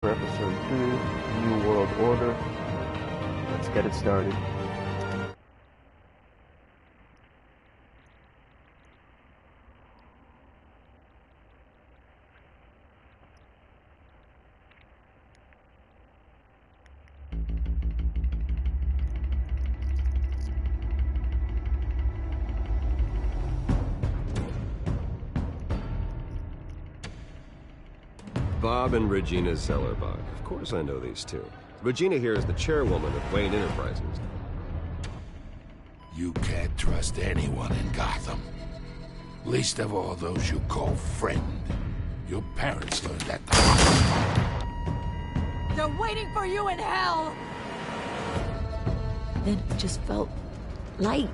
For episode 3, New World Order. Let's get it started. Bob and Regina Zellerbach. Of course I know these two. Regina here is the chairwoman of Wayne Enterprises. You can't trust anyone in Gotham. Least of all those you call friend. Your parents learned that the hard way. They're waiting for you in hell! Then it just felt light.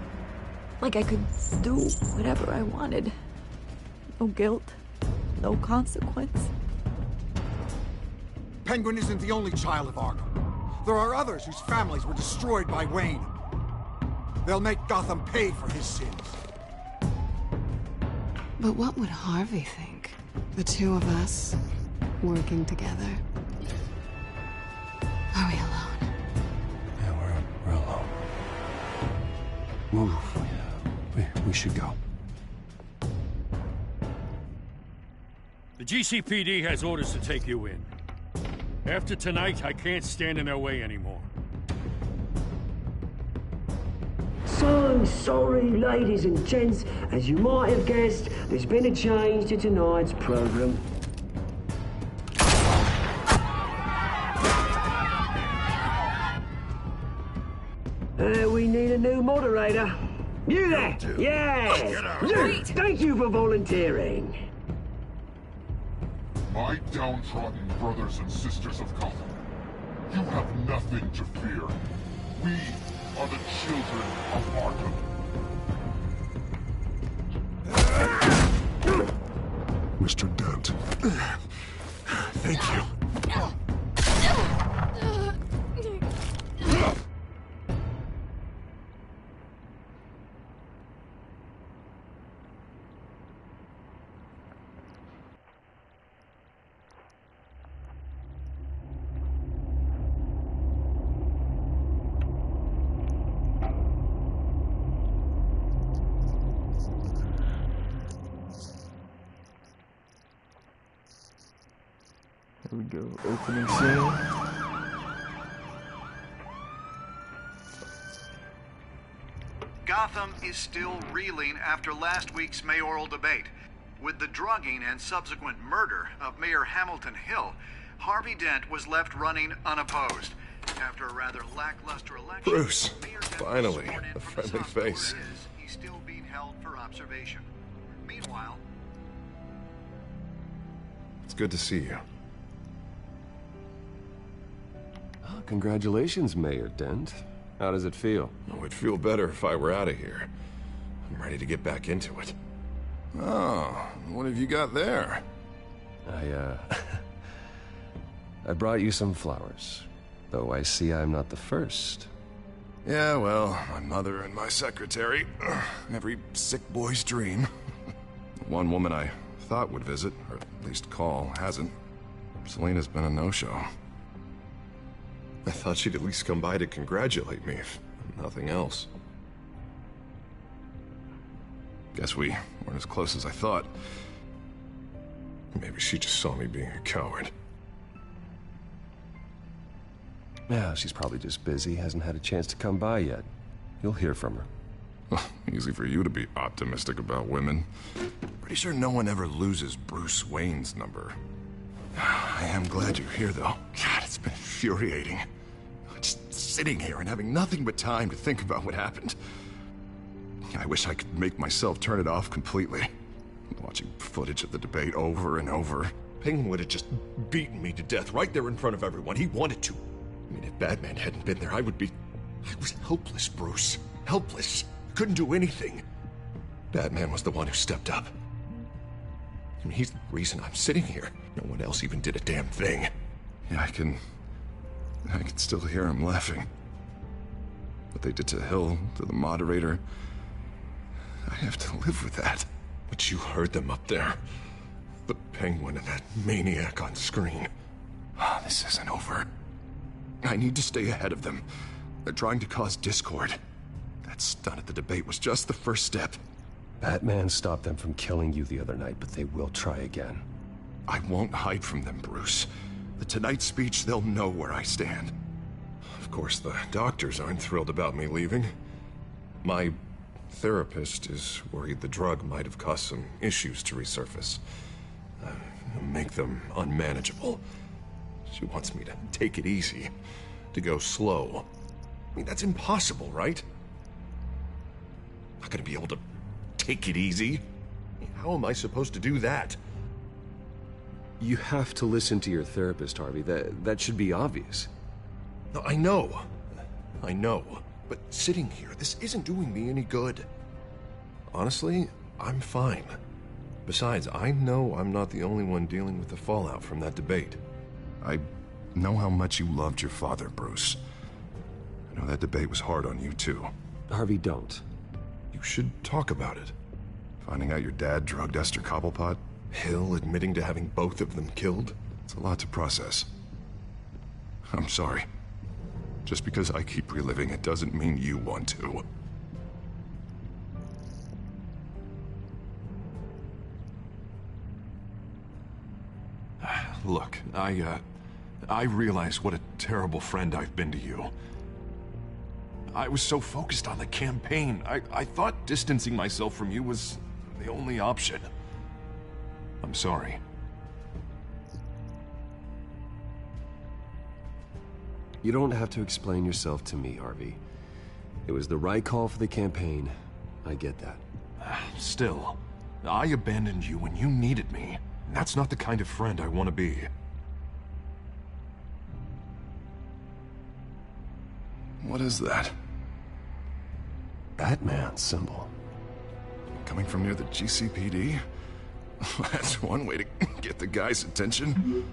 Like I could do whatever I wanted. No guilt, no consequence. Penguin isn't the only child of Arkham. There are others whose families were destroyed by Wayne. They'll make Gotham pay for his sins. But what would Harvey think? The two of us, working together. Are we alone? Yeah, we're alone. Move. We should go. The GCPD has orders to take you in. After tonight, I can't stand in their way anymore. So sorry, ladies and gents. As you might have guessed, there's been a change to tonight's program. We need a new moderator. You there? Yeah! Luke, thank you for volunteering. My downtrodden brothers and sisters of Gotham, you have nothing to fear. We are the children of Arkham. Mr. Dent. Thank you. Here we go, opening scene. Gotham is still reeling after last week's mayoral debate. With the drugging and subsequent murder of Mayor Hamilton Hill, Harvey Dent was left running unopposed. After a rather lackluster election, Bruce, Mayor Dent was finally, sworn in a from the friendly hospital where face. it is. He's still being held for observation. Meanwhile, It's good to see you. Oh, congratulations, Mayor Dent. How does it feel? Oh, it'd feel better if I were out of here. I'm ready to get back into it. Oh, what have you got there? I brought you some flowers. Though I see I'm not the first. Yeah, well, my mother and my secretary. Every sick boy's dream. One woman I thought would visit, or at least call, hasn't. Selena's been a no-show. I thought she'd at least come by to congratulate me, if nothing else. Guess we weren't as close as I thought. Maybe she just saw me being a coward. Yeah, she's probably just busy, hasn't had a chance to come by yet. You'll hear from her. Easy for you to be optimistic about women. Pretty sure no one ever loses Bruce Wayne's number. I am glad you're here, though. God, it's been infuriating. Just sitting here and having nothing but time to think about what happened. I wish I could make myself turn it off completely. Watching footage of the debate over and over. Penguin would have just beaten me to death right there in front of everyone. He wanted to. I mean, if Batman hadn't been there, I was helpless, Bruce. Helpless. Couldn't do anything. Batman was the one who stepped up. I mean, he's the reason I'm sitting here. No one else even did a damn thing. Yeah, I can still hear him laughing. What they did to Hill, to the moderator, I have to live with that. But you heard them up there. The Penguin and that maniac on screen. Oh, This isn't over. I need to stay ahead of them. They're trying to cause discord. That stunt at the debate was just the first step. Batman stopped them from killing you the other night, but they will try again. I won't hide from them, Bruce. The Tonight speech, they'll know where I stand. Of course, the doctors aren't thrilled about me leaving. My therapist is worried the drug might have caused some issues to resurface. Make them unmanageable. She wants me to take it easy, to go slow. I mean, that's impossible, right? Not gonna be able to take it easy. How am I supposed to do that? You have to listen to your therapist, Harvey. That should be obvious. No, I know. I know. But sitting here, this isn't doing me any good. Honestly, I'm fine. Besides, I know I'm not the only one dealing with the fallout from that debate. I know how much you loved your father, Bruce. I know that debate was hard on you, too. Harvey, don't. You should talk about it. Finding out your dad drugged Esther Cobblepot, Hill admitting to having both of them killed. It's a lot to process. I'm sorry. Just because I keep reliving it doesn't mean you want to. Look, I realize what a terrible friend I've been to you. I was so focused on the campaign. I thought distancing myself from you was the only option. I'm sorry. You don't have to explain yourself to me, Harvey. It was the right call for the campaign. I get that. Still, I abandoned you when you needed me. That's not the kind of friend I want to be. What is that? Batman symbol. Coming from near the GCPD? That's one way to get the guy's attention.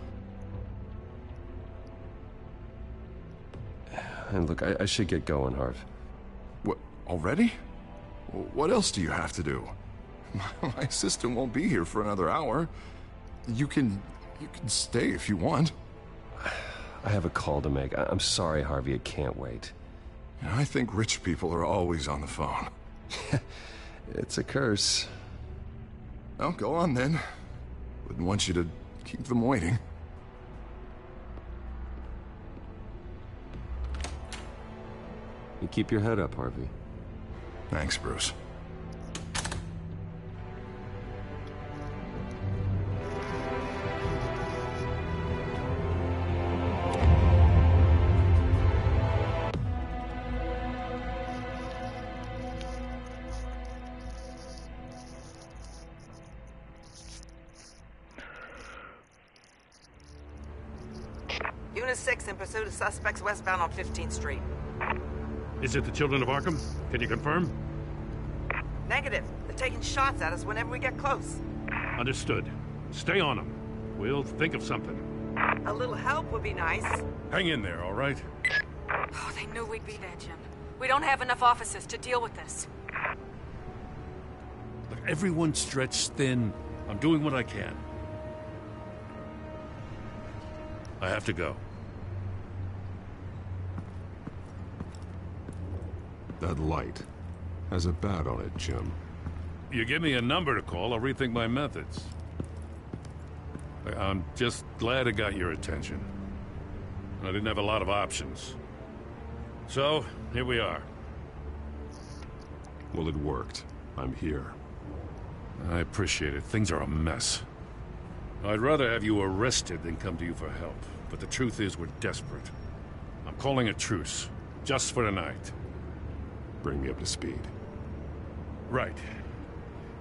And look, I should get going, Harv. What, already? What else do you have to do? My assistant won't be here for another hour. You can stay if you want. I have a call to make. I'm sorry, Harvey, I can't wait. You know, I think rich people are always on the phone. It's a curse. Well, go on then. Wouldn't want you to keep them waiting. You keep your head up, Harvey. Thanks, Bruce. Unit 6 in pursuit of suspects westbound on 15th Street. Is it the Children of Arkham? Can you confirm? Negative. They're taking shots at us whenever we get close. Understood. Stay on them. We'll think of something. A little help would be nice. Hang in there, all right? Oh, they knew we'd be there, Jim. We don't have enough officers to deal with this. Look, everyone's stretched thin. I'm doing what I can. I have to go. That light has a bat on it, Jim. You give me a number to call, I'll rethink my methods. I'm just glad it got your attention. I didn't have a lot of options. So, here we are. Well, it worked. I'm here. I appreciate it. Things are a mess. I'd rather have you arrested than come to you for help. But the truth is, we're desperate. I'm calling a truce. Just for tonight. Bring me up to speed. Right.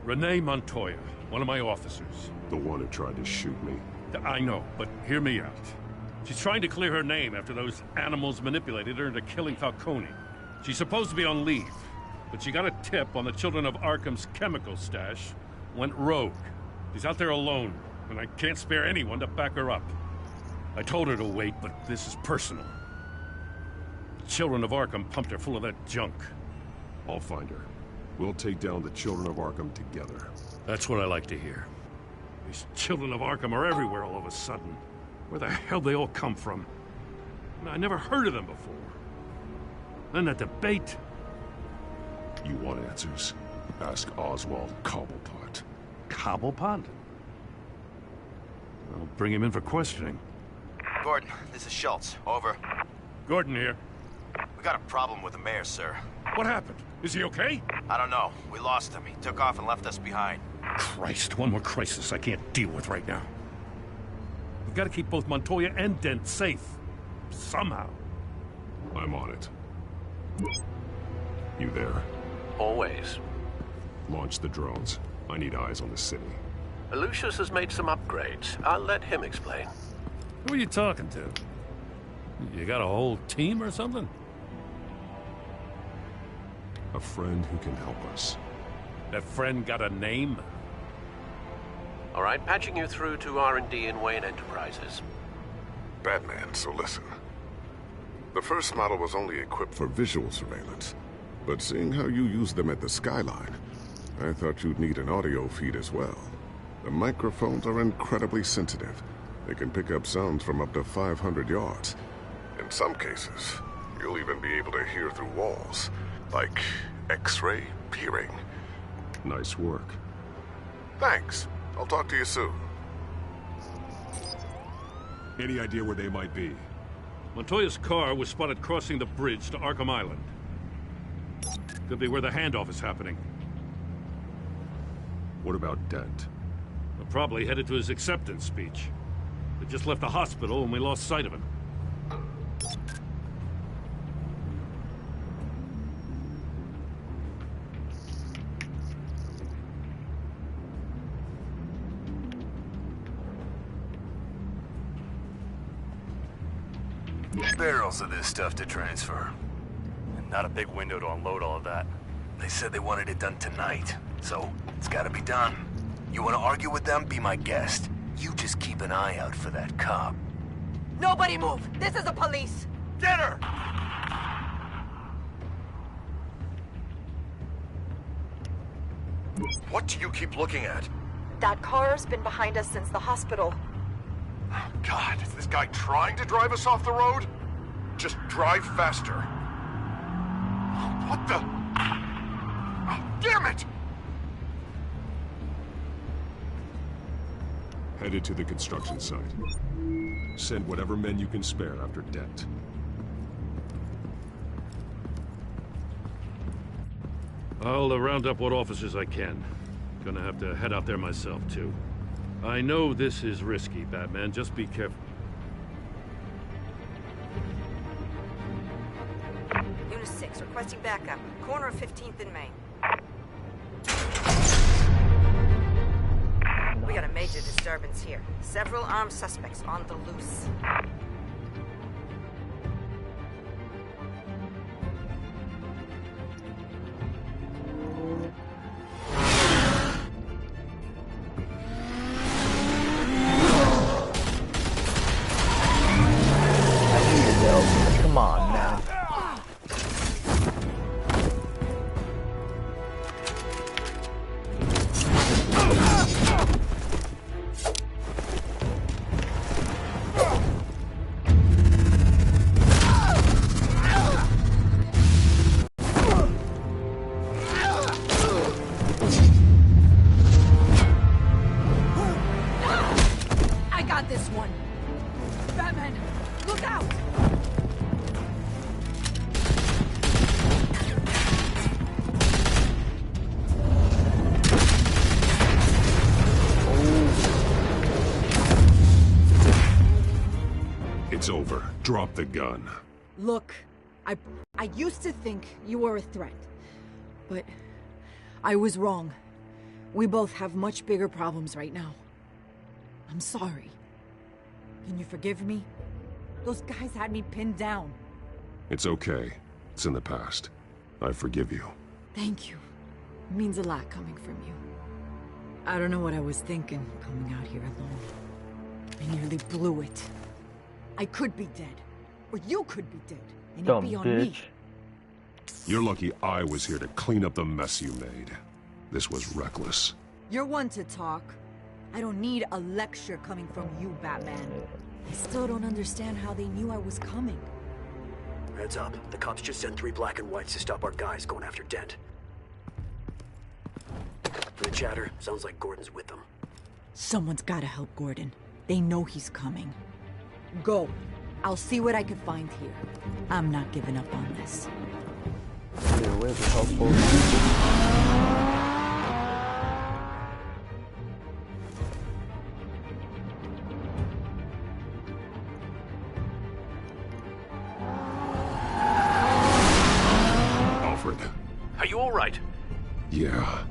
Renee Montoya, one of my officers. The one who tried to shoot me. I know, but hear me out. She's trying to clear her name after those animals manipulated her into killing Falcone. She's supposed to be on leave, but she got a tip on the Children of Arkham's chemical stash, went rogue. She's out there alone, and I can't spare anyone to back her up. I told her to wait, but this is personal. The Children of Arkham pumped her full of that junk. I'll find her. We'll take down the Children of Arkham together. That's what I like to hear. These Children of Arkham are everywhere all of a sudden. Where the hell they all come from? I never heard of them before. Then that debate. You want answers? Ask Oswald Cobblepot. Cobblepot? I'll bring him in for questioning. Gordon, this is Schultz. Over. Gordon here. We got a problem with the mayor, sir. What happened? Is he okay? I don't know. We lost him. He took off and left us behind. Christ, one more crisis I can't deal with right now. We've got to keep both Montoya and Dent safe. Somehow. I'm on it. You there? Always. Launch the drones. I need eyes on the city. Lucius has made some upgrades. I'll let him explain. Who are you talking to? You got a whole team or something? A friend who can help us. That friend got a name? All right, patching you through to R&D in Wayne Enterprises. Batman, so listen. The first model was only equipped for visual surveillance, but seeing how you use them at the Skyline, I thought you'd need an audio feed as well. The microphones are incredibly sensitive. They can pick up sounds from up to 500 yards. In some cases, you'll even be able to hear through walls, like X-ray peering. Nice work. Thanks. I'll talk to you soon. Any idea where they might be? Montoya's car was spotted crossing the bridge to Arkham Island. Could be where the handoff is happening. What about Dent? We're probably headed to his acceptance speech. They just left the hospital and we lost sight of him. Barrels of this stuff to transfer. And not a big window to unload all of that. They said they wanted it done tonight, so it's gotta be done. You wanna argue with them? Be my guest. You just keep an eye out for that cop. Nobody move! This is the police! Get her! What do you keep looking at? That car's been behind us since the hospital. God, is this guy trying to drive us off the road? Just drive faster. What the? Oh, damn it! Headed to the construction site. Send whatever men you can spare after Dent. I'll round up what officers I can. Gonna have to head out there myself, too. I know this is risky, Batman. Just be careful. Unit 6, requesting backup. Corner of 15th and Main. We got a major disturbance here. Several armed suspects on the loose. Come on now. I got this one. Batman, look out! It's over. Drop the gun. Look, I used to think you were a threat, but I was wrong. We both have much bigger problems right now. I'm sorry. Can you forgive me? Those guys had me pinned down. It's okay. It's in the past. I forgive you. Thank you. It means a lot coming from you. I don't know what I was thinking coming out here alone. I nearly blew it. I could be dead. Or you could be dead. And it'd be on me. You're lucky I was here to clean up the mess you made. This was reckless. You're one to talk. I don't need a lecture coming from you, Batman. I still don't understand how they knew I was coming. Heads up. The cops just sent 3 black and whites to stop our guys going after Dent. From the chatter, sounds like Gordon's with them. Someone's gotta help Gordon. They know he's coming. Go. I'll see what I can find here. I'm not giving up on this. Yeah, where's the helpful? Are you all right? Yeah,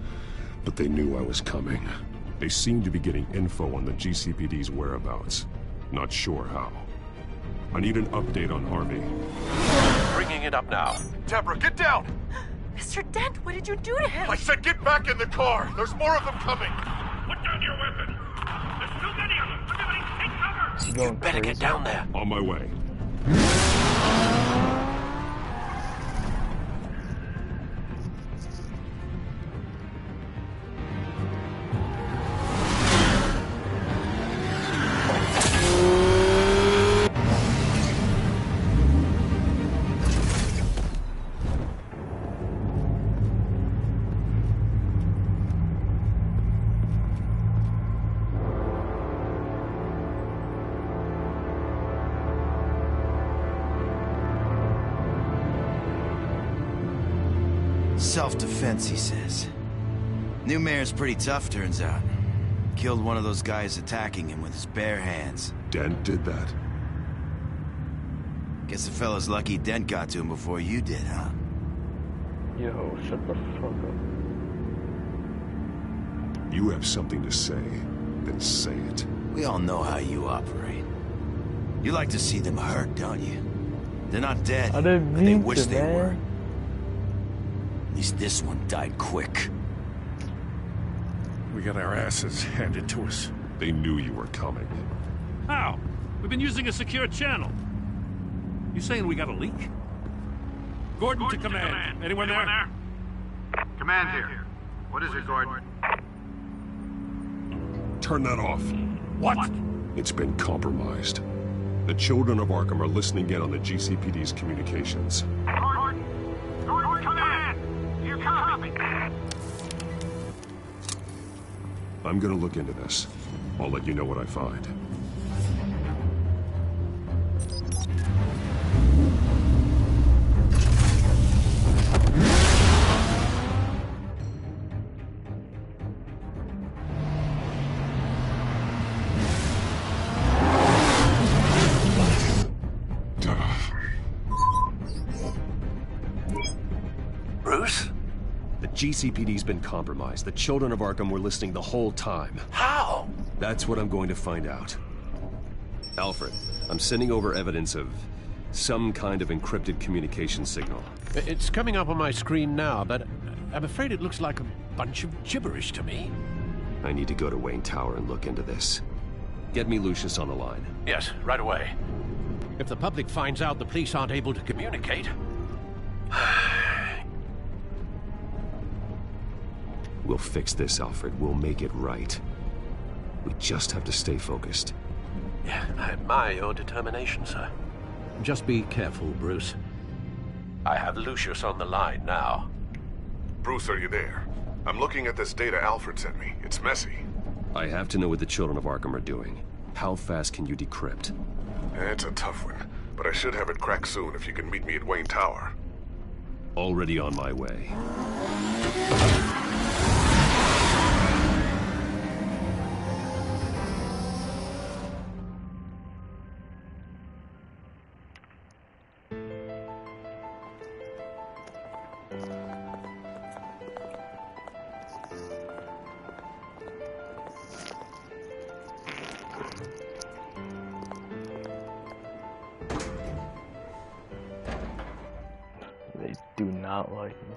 but they knew I was coming. They seem to be getting info on the GCPD's whereabouts. Not sure how. I need an update on Harvey. Bringing it up now. Deborah, get down! Mr. Dent, what did you do to him? I said get back in the car! There's more of them coming! Put down your weapon! There's too many of them! Everybody take cover! You better get down there. On my way. Self-defense, he says. New mayor's pretty tough, turns out. Killed one of those guys attacking him with his bare hands. Dent did that? Guess the fella's lucky Dent got to him before you did, huh? Yo, shut the fuck up. You have something to say, then say it. We all know how you operate. You like to see them hurt, don't you? They're not dead, I didn't but they mean wish to, they man. were. At least this one died quick. We got our asses handed to us. They knew you were coming. How? We've been using a secure channel. You saying we got a leak? Gordon to command. Anyone there? Command here. What is it, Gordon? Turn that off. What? It's been compromised. The children of Arkham are listening in on the GCPD's communications. Gordon, command! You copy? I'm gonna look into this. I'll let you know what I find. Bruce? The GCPD's been compromised. The children of Arkham were listening the whole time. How? That's what I'm going to find out. Alfred, I'm sending over evidence of some kind of encrypted communication signal. It's coming up on my screen now, but I'm afraid it looks like a bunch of gibberish to me. I need to go to Wayne Tower and look into this. Get me Lucius on the line. Yes, right away. If the public finds out the police aren't able to communicate... We'll fix this, Alfred. We'll make it right. We just have to stay focused. Yeah, I admire your determination, sir. Just be careful, Bruce. I have Lucius on the line now. Bruce, are you there? I'm looking at this data Alfred sent me. It's messy. I have to know what the children of Arkham are doing. How fast can you decrypt? It's a tough one, but I should have it cracked soon if you can meet me at Wayne Tower. Already on my way. They do not like me.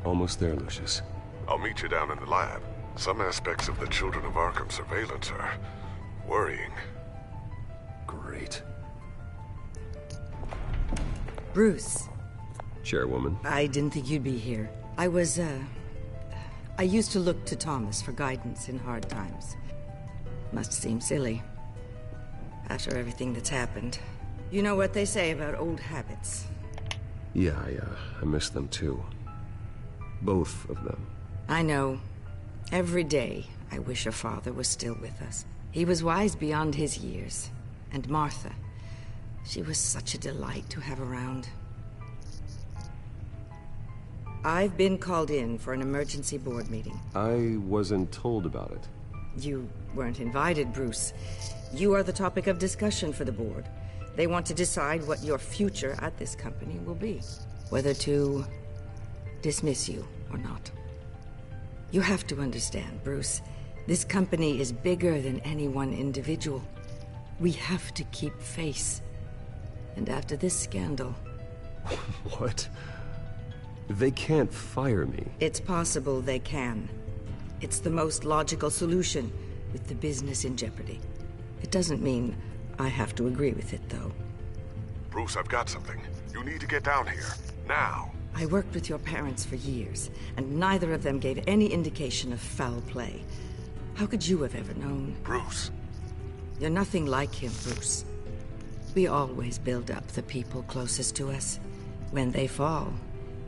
Almost there, Lucius. I'll meet you down in the lab. Some aspects of the Children of Arkham surveillance are worrying. Great. Bruce. Chairwoman. I didn't think you'd be here. I used to look to Thomas for guidance in hard times. Must seem silly. After everything that's happened. You know what they say about old habits. Yeah, I miss them too. Both of them. I know. Every day, I wish your father was still with us. He was wise beyond his years. And Martha, she was such a delight to have around. I've been called in for an emergency board meeting. I wasn't told about it. You weren't invited, Bruce. You are the topic of discussion for the board. They want to decide what your future at this company will be. Whether to dismiss you or not. You have to understand, Bruce. This company is bigger than any one individual. We have to keep face. And after this scandal... What? They can't fire me. It's possible they can. It's the most logical solution, with the business in jeopardy. It doesn't mean I have to agree with it, though. Bruce, I've got something. You need to get down here. Now. I worked with your parents for years, and neither of them gave any indication of foul play. How could you have ever known? Bruce. You're nothing like him, Bruce. We always build up the people closest to us. When they fall,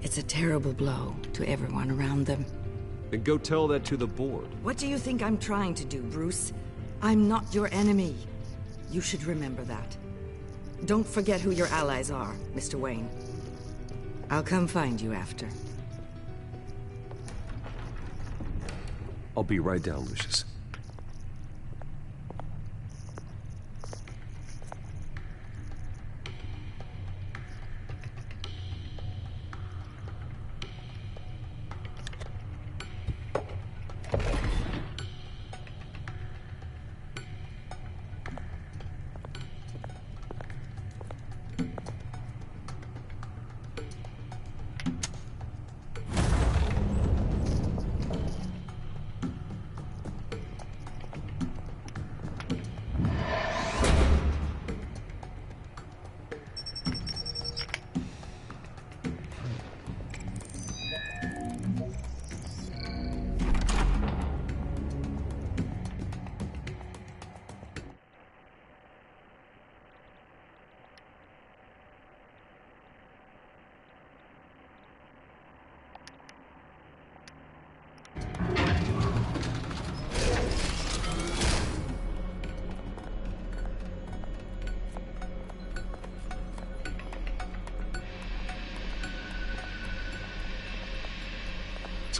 it's a terrible blow to everyone around them. Then go tell that to the board. What do you think I'm trying to do, Bruce? I'm not your enemy. You should remember that. Don't forget who your allies are, Mr. Wayne. I'll come find you after. I'll be right down, Lucius.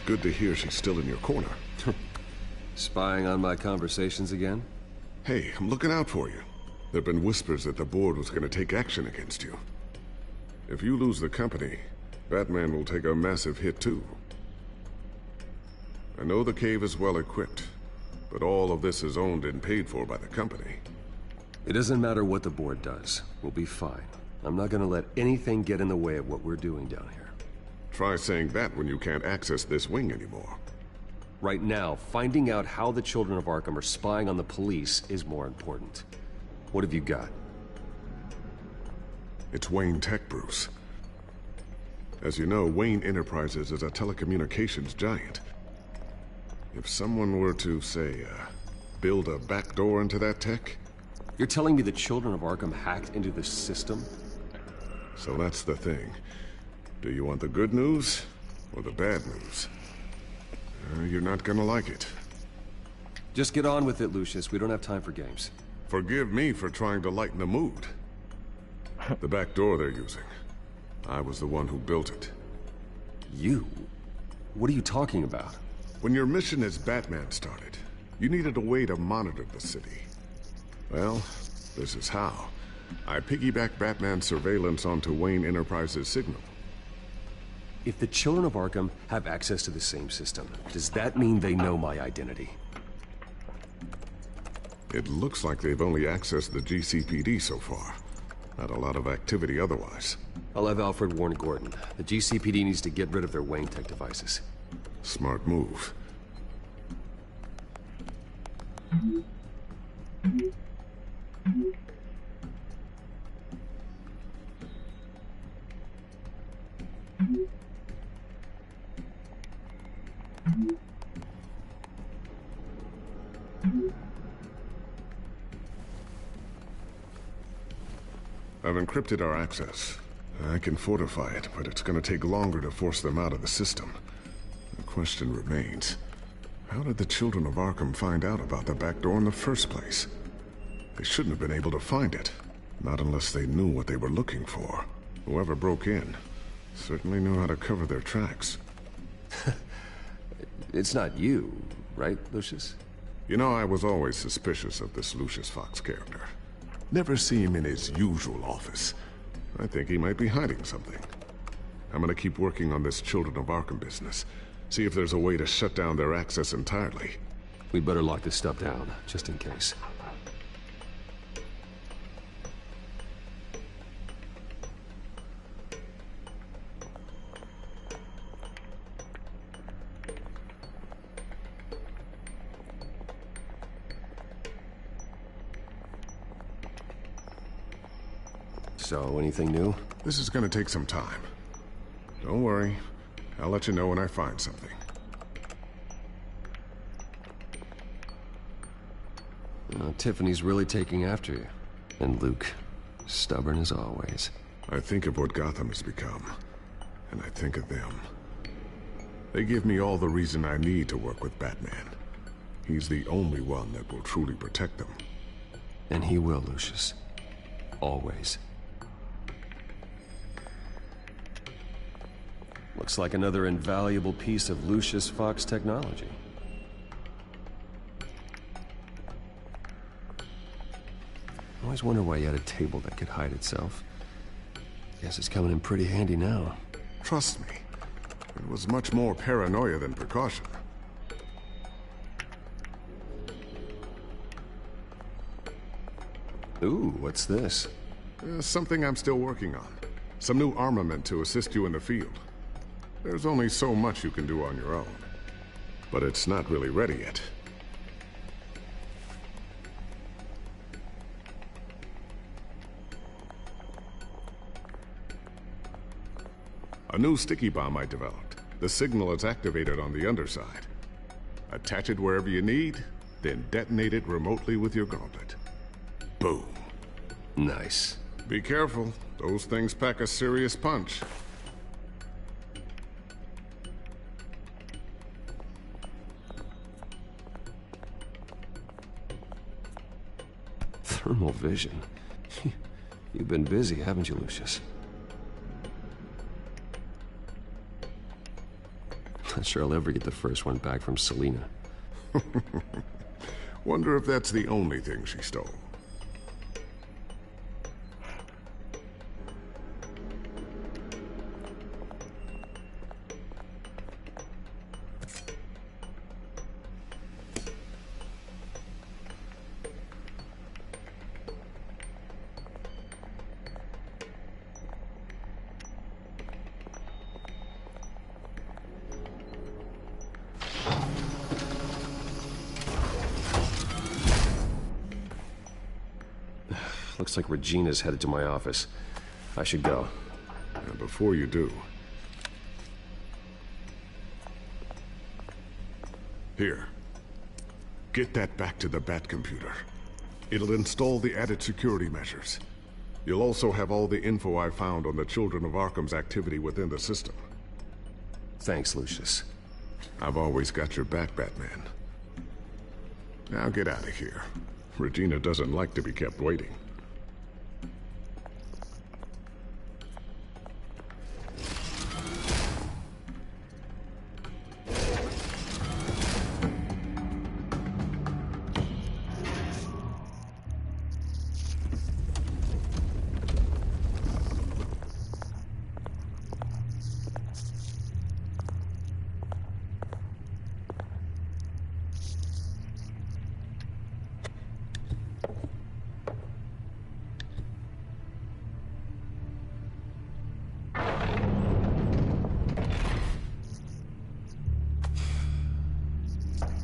Good to hear she's still in your corner. Spying on my conversations again? Hey, I'm looking out for you. There've been whispers that the board was going to take action against you. If you lose the company, Batman will take a massive hit too. I know the cave is well equipped, but all of this is owned and paid for by the company. It doesn't matter what the board does. We'll be fine. I'm not going to let anything get in the way of what we're doing down here. Try saying that when you can't access this wing anymore. Right now, finding out how the children of Arkham are spying on the police is more important. What have you got? It's Wayne Tech, Bruce. As you know, Wayne Enterprises is a telecommunications giant. If someone were to, say, build a backdoor into that tech... You're telling me the children of Arkham hacked into the system? So that's the thing. Do you want the good news or the bad news? You're not gonna like it. Just get on with it, Lucius. We don't have time for games. Forgive me for trying to lighten the mood. The back door they're using. I was the one who built it. You? What are you talking about? When your mission as Batman started, you needed a way to monitor the city. Well, this is how. I piggybacked Batman's surveillance onto Wayne Enterprises' signal. If the children of Arkham have access to the same system, does that mean they know my identity? It looks like they've only accessed the GCPD so far. Not a lot of activity otherwise. I'll have Alfred warn Gordon. The GCPD needs to get rid of their Wayne Tech devices. Smart move. I've encrypted our access. I can fortify it, but it's gonna take longer to force them out of the system. The question remains, how did the children of Arkham find out about the back door in the first place? They shouldn't have been able to find it. Not unless they knew what they were looking for. Whoever broke in certainly knew how to cover their tracks. It's not you, right, Lucius? You know, I was always suspicious of this Lucius Fox character. Never see him in his usual office. I think he might be hiding something. I'm gonna keep working on this Children of Arkham business. See if there's a way to shut down their access entirely. We'd better lock this stuff down, just in case. So, anything new? This is gonna take some time. Don't worry. I'll let you know when I find something. Tiffany's really taking after you. And Luke, stubborn as always. I think of what Gotham has become, and I think of them. They give me all the reason I need to work with Batman. He's the only one that will truly protect them. And he will, Lucius. Always. Looks like another invaluable piece of Lucius Fox technology. I always wonder why you had a table that could hide itself. Guess it's coming in pretty handy now. Trust me, it was much more paranoia than precaution. Ooh, what's this? Something I'm still working on. Some new armament to assist you in the field. There's only so much you can do on your own. But it's not really ready yet. A new sticky bomb I developed. The signal is activated on the underside. Attach it wherever you need, then detonate it remotely with your gauntlet. Boom. Nice. Be careful. Those things pack a serious punch. Thermal vision. You've been busy, haven't you, Lucius? Not sure I'll ever get the first one back from Selina. Wonder if that's the only thing she stole. Looks like Regina's headed to my office. I should go. And before you do... Here. Get that back to the Bat computer. It'll install the added security measures. You'll also have all the info I found on the Children of Arkham's activity within the system. Thanks, Lucius. I've always got your back, Batman. Now get out of here. Regina doesn't like to be kept waiting.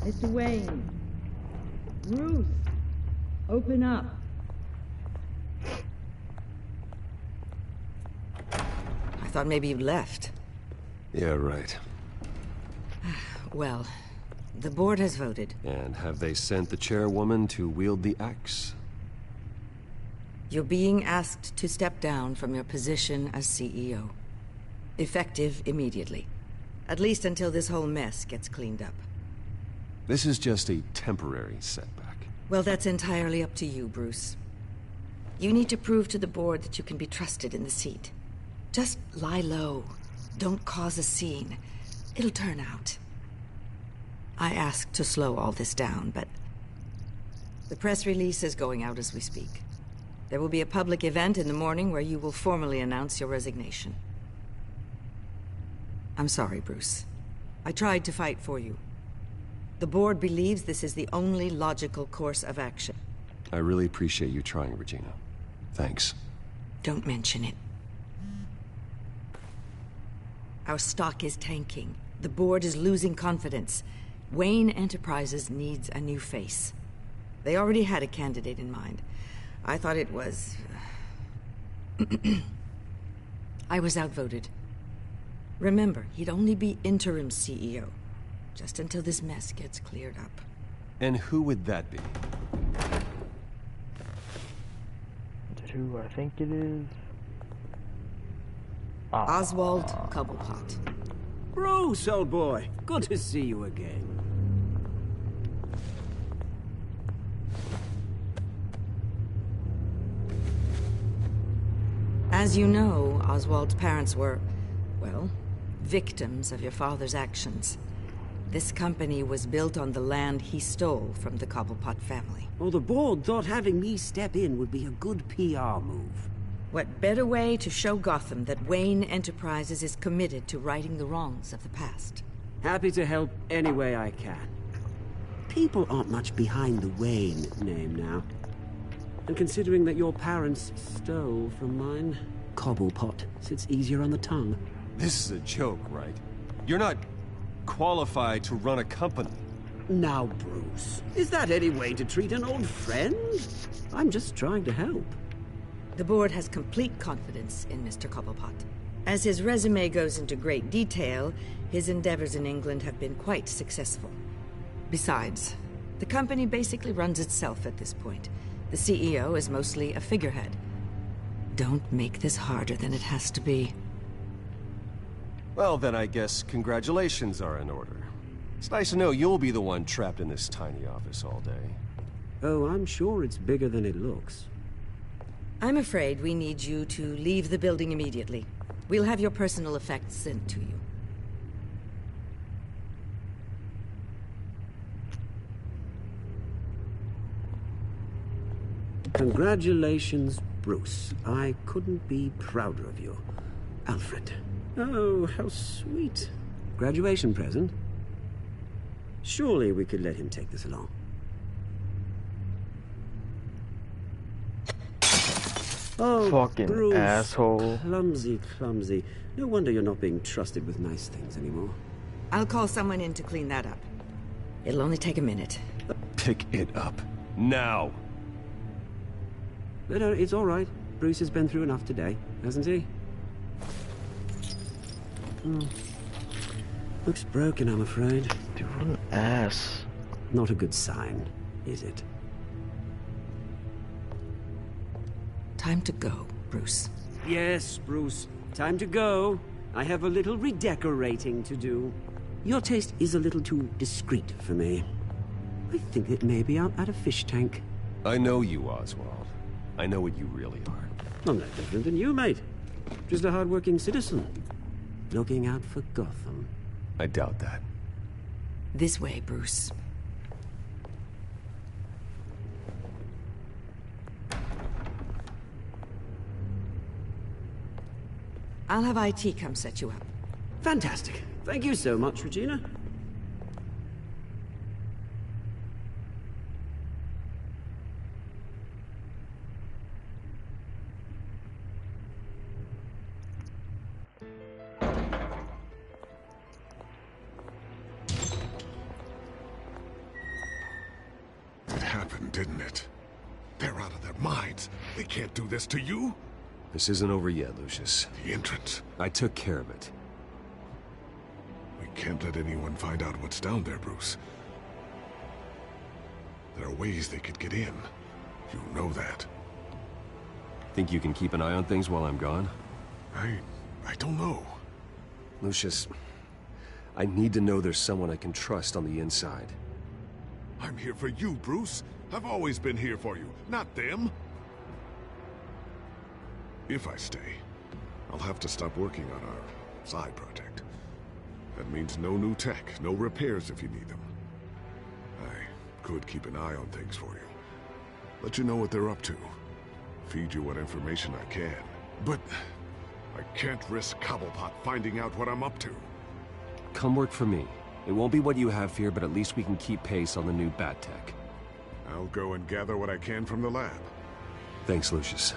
Mr. Wayne. Bruce. Open up. I thought maybe you'd left. Yeah, right. Well, the board has voted. And have they sent the chairwoman to wield the axe? You're being asked to step down from your position as CEO. Effective immediately. At least until this whole mess gets cleaned up. This is just a temporary setback. Well, that's entirely up to you, Bruce. You need to prove to the board that you can be trusted in the seat. Just lie low. Don't cause a scene. It'll turn out. I asked to slow all this down, but the press release is going out as we speak. There will be a public event in the morning where you will formally announce your resignation. I'm sorry, Bruce. I tried to fight for you. The board believes this is the only logical course of action. I really appreciate you trying, Regina. Thanks. Don't mention it. Our stock is tanking. The board is losing confidence. Wayne Enterprises needs a new face. They already had a candidate in mind. I thought it was... I was outvoted. Remember, he'd only be interim CEO, just until this mess gets cleared up. And who would that be? Who I think it is. Oswald Cobblepot. Bruce, old boy. Good to see you again. As you know, Oswald's parents were, well, victims of your father's actions. This company was built on the land he stole from the Cobblepot family. Well, the board thought having me step in would be a good PR move. What better way to show Gotham that Wayne Enterprises is committed to righting the wrongs of the past? Happy to help any way I can. People aren't much behind the Wayne name now. And considering that your parents stole from mine, Cobblepot sits easier on the tongue. This is a joke, right? You're not qualified to run a company. Now, Bruce, is that any way to treat an old friend? I'm just trying to help. The board has complete confidence in Mr. Cobblepot. As his resume goes into great detail, his endeavors in England have been quite successful. Besides, the company basically runs itself at this point. The CEO is mostly a figurehead. Don't make this harder than it has to be. Well, then I guess congratulations are in order. It's nice to know you'll be the one trapped in this tiny office all day. Oh, I'm sure it's bigger than it looks. I'm afraid we need you to leave the building immediately. We'll have your personal effects sent to you. Congratulations, Bruce. I couldn't be prouder of you. Alfred. Oh, how sweet. Graduation present? Surely we could let him take this along. Oh, fucking Bruce. asshole. Clumsy, clumsy. No wonder you're not being trusted with nice things anymore. I'll call someone in to clean that up. It'll only take a minute. Pick it up. Now! No, it's all right. Bruce has been through enough today, hasn't he? Looks broken, I'm afraid. Dude, what an ass. Not a good sign, is it? Time to go, Bruce. Yes, Bruce. Time to go. I have a little redecorating to do. Your taste is a little too discreet for me. I think that maybe I'm at a fish tank. I know you, Oswald. I know what you really are. I'm no different than you, mate. Just a hard-working citizen. Looking out for Gotham. I doubt that. This way, Bruce. I'll have IT come set you up. Fantastic. Thank you so much, Regina. It happened, didn't it? They're out of their minds. They can't do this to you. This isn't over yet, Lucius. The entrance. I took care of it. We can't let anyone find out what's down there, Bruce. There are ways they could get in. You know that. Think you can keep an eye on things while I'm gone? I don't know. Lucius, I need to know there's someone I can trust on the inside. I'm here for you, Bruce. I've always been here for you, not them. If I stay, I'll have to stop working on our side project. That means no new tech, no repairs if you need them. I could keep an eye on things for you. Let you know what they're up to. Feed you what information I can. But I can't risk Cobblepot finding out what I'm up to. Come work for me. It won't be what you have here, but at least we can keep pace on the new bat tech. I'll go and gather what I can from the lab. Thanks, Lucius.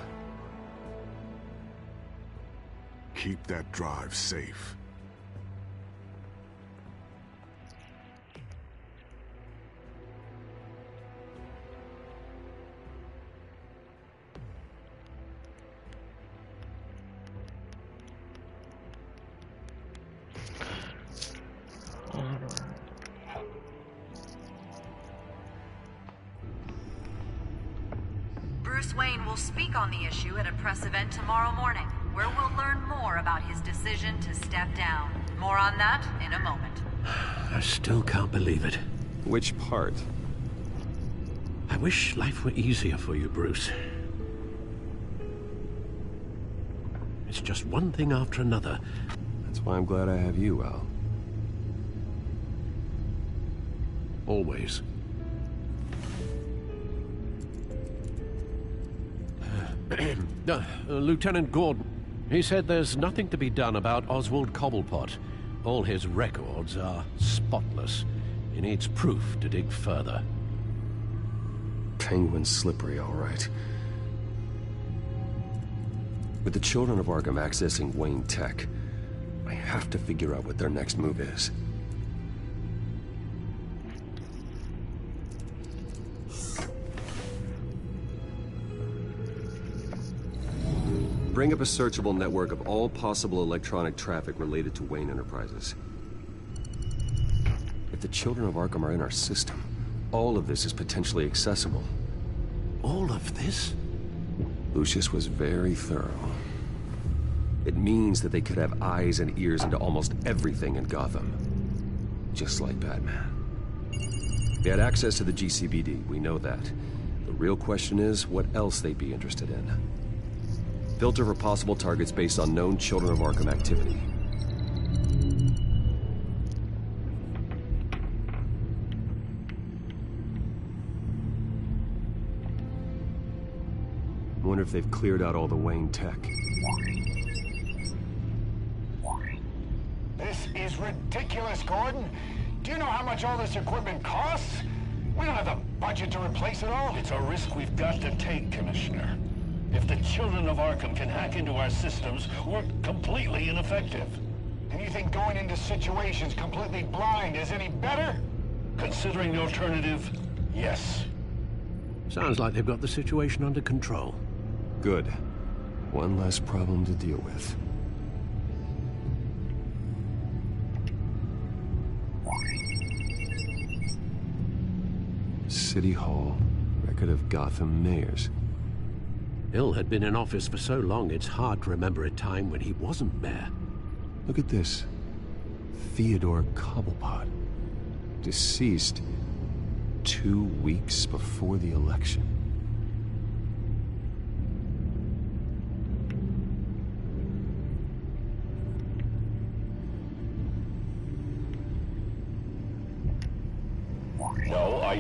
Keep that drive safe. Bruce Wayne will speak on the issue at a press event tomorrow morning, where we'll learn more about his decision to step down. More on that in a moment. I still can't believe it. Which part? I wish life were easier for you, Bruce. It's just one thing after another. That's why I'm glad I have you, Al. Always. Lieutenant Gordon, he said there's nothing to be done about Oswald Cobblepot. All his records are spotless. He needs proof to dig further. Penguin's slippery, all right. With the children of Arkham accessing Wayne Tech, I have to figure out what their next move is. Bring up a searchable network of all possible electronic traffic related to Wayne Enterprises. If the children of Arkham are in our system, all of this is potentially accessible. All of this? Lucius was very thorough. It means that they could have eyes and ears into almost everything in Gotham. Just like Batman. They had access to the GCPD, we know that. The real question is, what else they'd be interested in. Filter for possible targets based on known Children of Arkham activity. Wonder if they've cleared out all the Wayne tech. This is ridiculous, Gordon. Do you know how much all this equipment costs? We don't have the budget to replace it all. It's a risk we've got to take, Commissioner. If the Children of Arkham can hack into our systems, we're completely ineffective. And you think going into situations completely blind is any better? Considering the alternative, yes. Sounds like they've got the situation under control. Good. One less problem to deal with. City Hall. Record of Gotham mayors. Hill had been in office for so long, it's hard to remember a time when he wasn't mayor. Look at this. Theodore Cobblepot. Deceased 2 weeks before the election. No,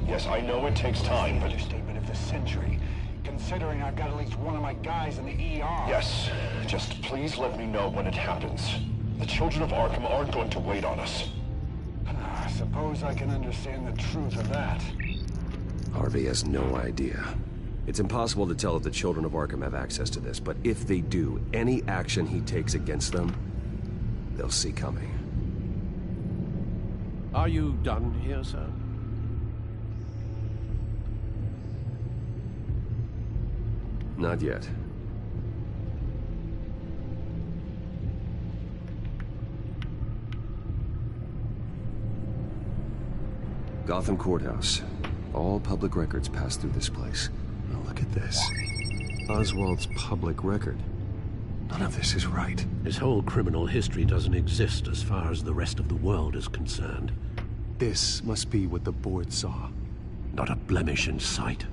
Yes, I know it takes time, but... Understatement of the century, considering I've got at least one of my guys in the ER. Yes, just please let me know when it happens. The Children of Arkham aren't going to wait on us. I suppose I can understand the truth of that. Harvey has no idea. It's impossible to tell if the Children of Arkham have access to this, but if they do, any action he takes against them, they'll see coming. Are you done here, sir? Not yet. Gotham Courthouse. All public records pass through this place. Well, Look at this. Oswald's public record. None of this is right. His whole criminal history doesn't exist as far as the rest of the world is concerned. This must be what the board saw. Not a blemish in sight.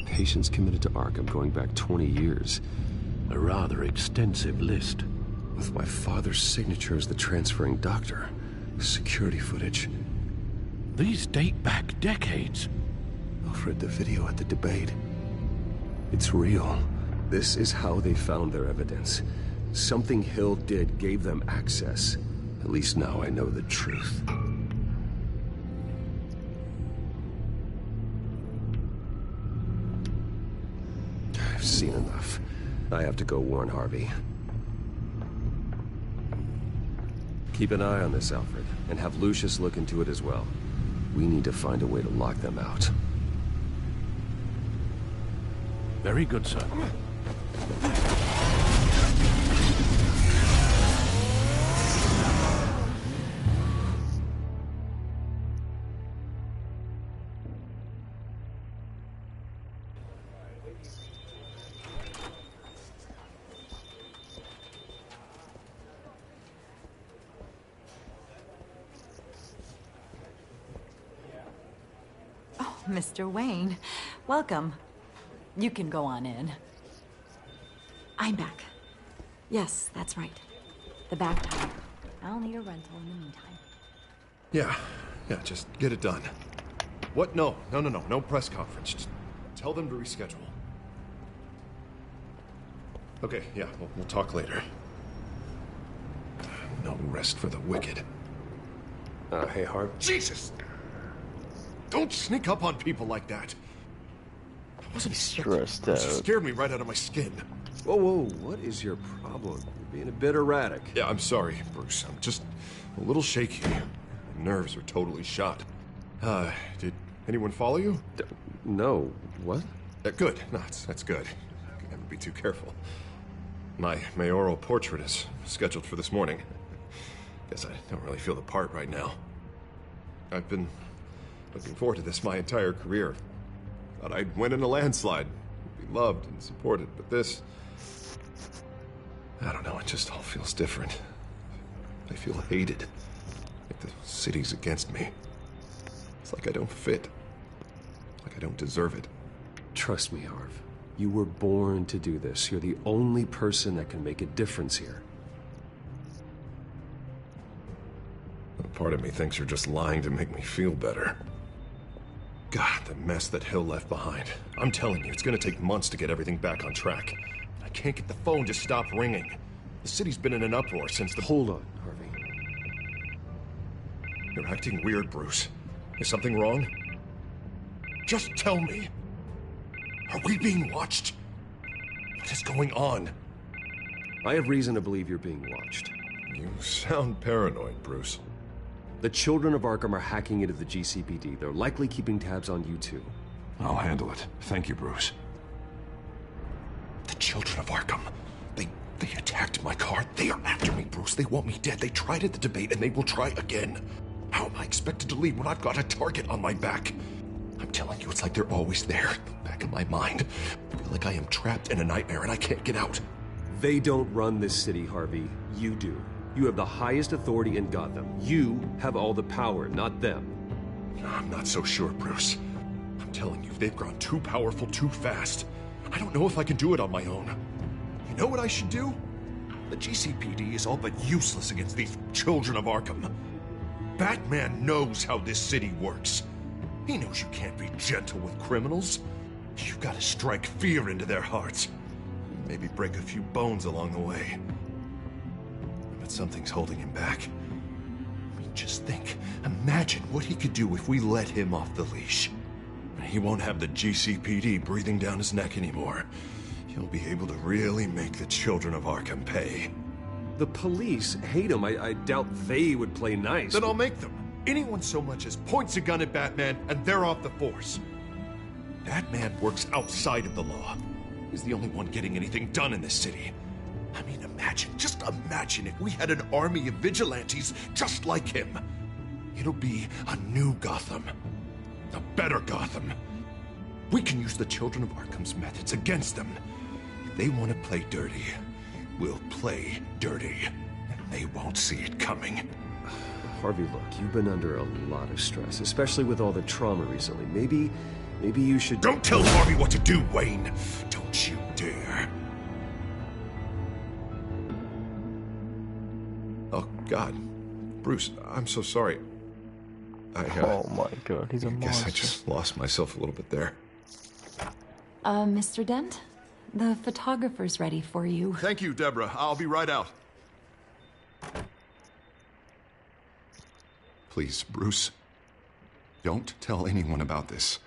Patients committed to Arkham going back 20 years. A rather extensive list. With my father's signature as the transferring doctor. Security footage. These date back decades. Alfred, the video at the debate. It's real. This is how they found their evidence. Something Hill did gave them access. At least now I know the truth. I've seen enough. I have to go warn Harvey. Keep an eye on this, Alfred, and have Lucius look into it as well. We need to find a way to lock them out. Very good, sir. Mr. Wayne, welcome. You can go on in. I'm back. Yes, that's right. The back tire. I'll need a rental in the meantime. Yeah, just get it done. What? No press conference. Just tell them to reschedule. Okay, yeah, we'll talk later. No rest for the wicked. Hey, Harv. Jesus! Don't sneak up on people like that. I wasn't stressed out. It scared me right out of my skin. Whoa, what is your problem? You're being a bit erratic. Yeah, I'm sorry, Bruce. I'm just a little shaky. My nerves are totally shot. Did anyone follow you? No. What? Good. No, that's good. I can never be too careful. My mayoral portrait is scheduled for this morning. Guess I don't really feel the part right now. I've been looking forward to this my entire career. Thought I'd win in a landslide, be loved and supported, but this... I don't know, it just all feels different. I feel hated. Like the city's against me. It's like I don't fit. Like I don't deserve it. Trust me, Harv. You were born to do this. You're the only person that can make a difference here. A part of me thinks you're just lying to make me feel better. God, the mess that Hill left behind. I'm telling you, it's gonna take months to get everything back on track. I can't get the phone to stop ringing. The city's been in an uproar since the... Hold on, Harvey. You're acting weird, Bruce. Is something wrong? Just tell me. Are we being watched? What is going on? I have reason to believe you're being watched. You sound paranoid, Bruce. The children of Arkham are hacking into the GCPD. They're likely keeping tabs on you too. I'll handle it. Thank you, Bruce. The children of Arkham. They attacked my car. They are after me, Bruce. They want me dead. They tried at the debate, and they will try again. How am I expected to leave when I've got a target on my back? I'm telling you, it's like they're always there, in the back of my mind. I feel like I am trapped in a nightmare, and I can't get out. They don't run this city, Harvey. You do. You have the highest authority in Gotham. You have all the power, not them. I'm not so sure, Bruce. I'm telling you, they've grown too powerful too fast. I don't know if I can do it on my own. You know what I should do? The GCPD is all but useless against these children of Arkham. Batman knows how this city works. He knows you can't be gentle with criminals. You've got to strike fear into their hearts. Maybe break a few bones along the way. But something's holding him back. I mean, just think. Imagine what he could do if we let him off the leash. He won't have the GCPD breathing down his neck anymore. He'll be able to really make the children of Arkham pay. The police hate him. I doubt they would play nice. Then I'll make them. Anyone so much as points a gun at Batman, and they're off the force. Batman works outside of the law. He's the only one getting anything done in this city. I mean, just imagine if we had an army of vigilantes just like him. It'll be a new Gotham. A better Gotham. We can use the Children of Arkham's methods against them. If they want to play dirty, we'll play dirty. And they won't see it coming. Harvey, look, you've been under a lot of stress, especially with all the trauma recently. Maybe you should... Don't tell Harvey what to do, Wayne! Don't you dare! Oh, God. Bruce, I'm so sorry. Oh my God, he's a monster. I guess I just lost myself a little bit there. Mr. Dent? The photographer's ready for you. Thank you, Deborah. I'll be right out. Please, Bruce, don't tell anyone about this.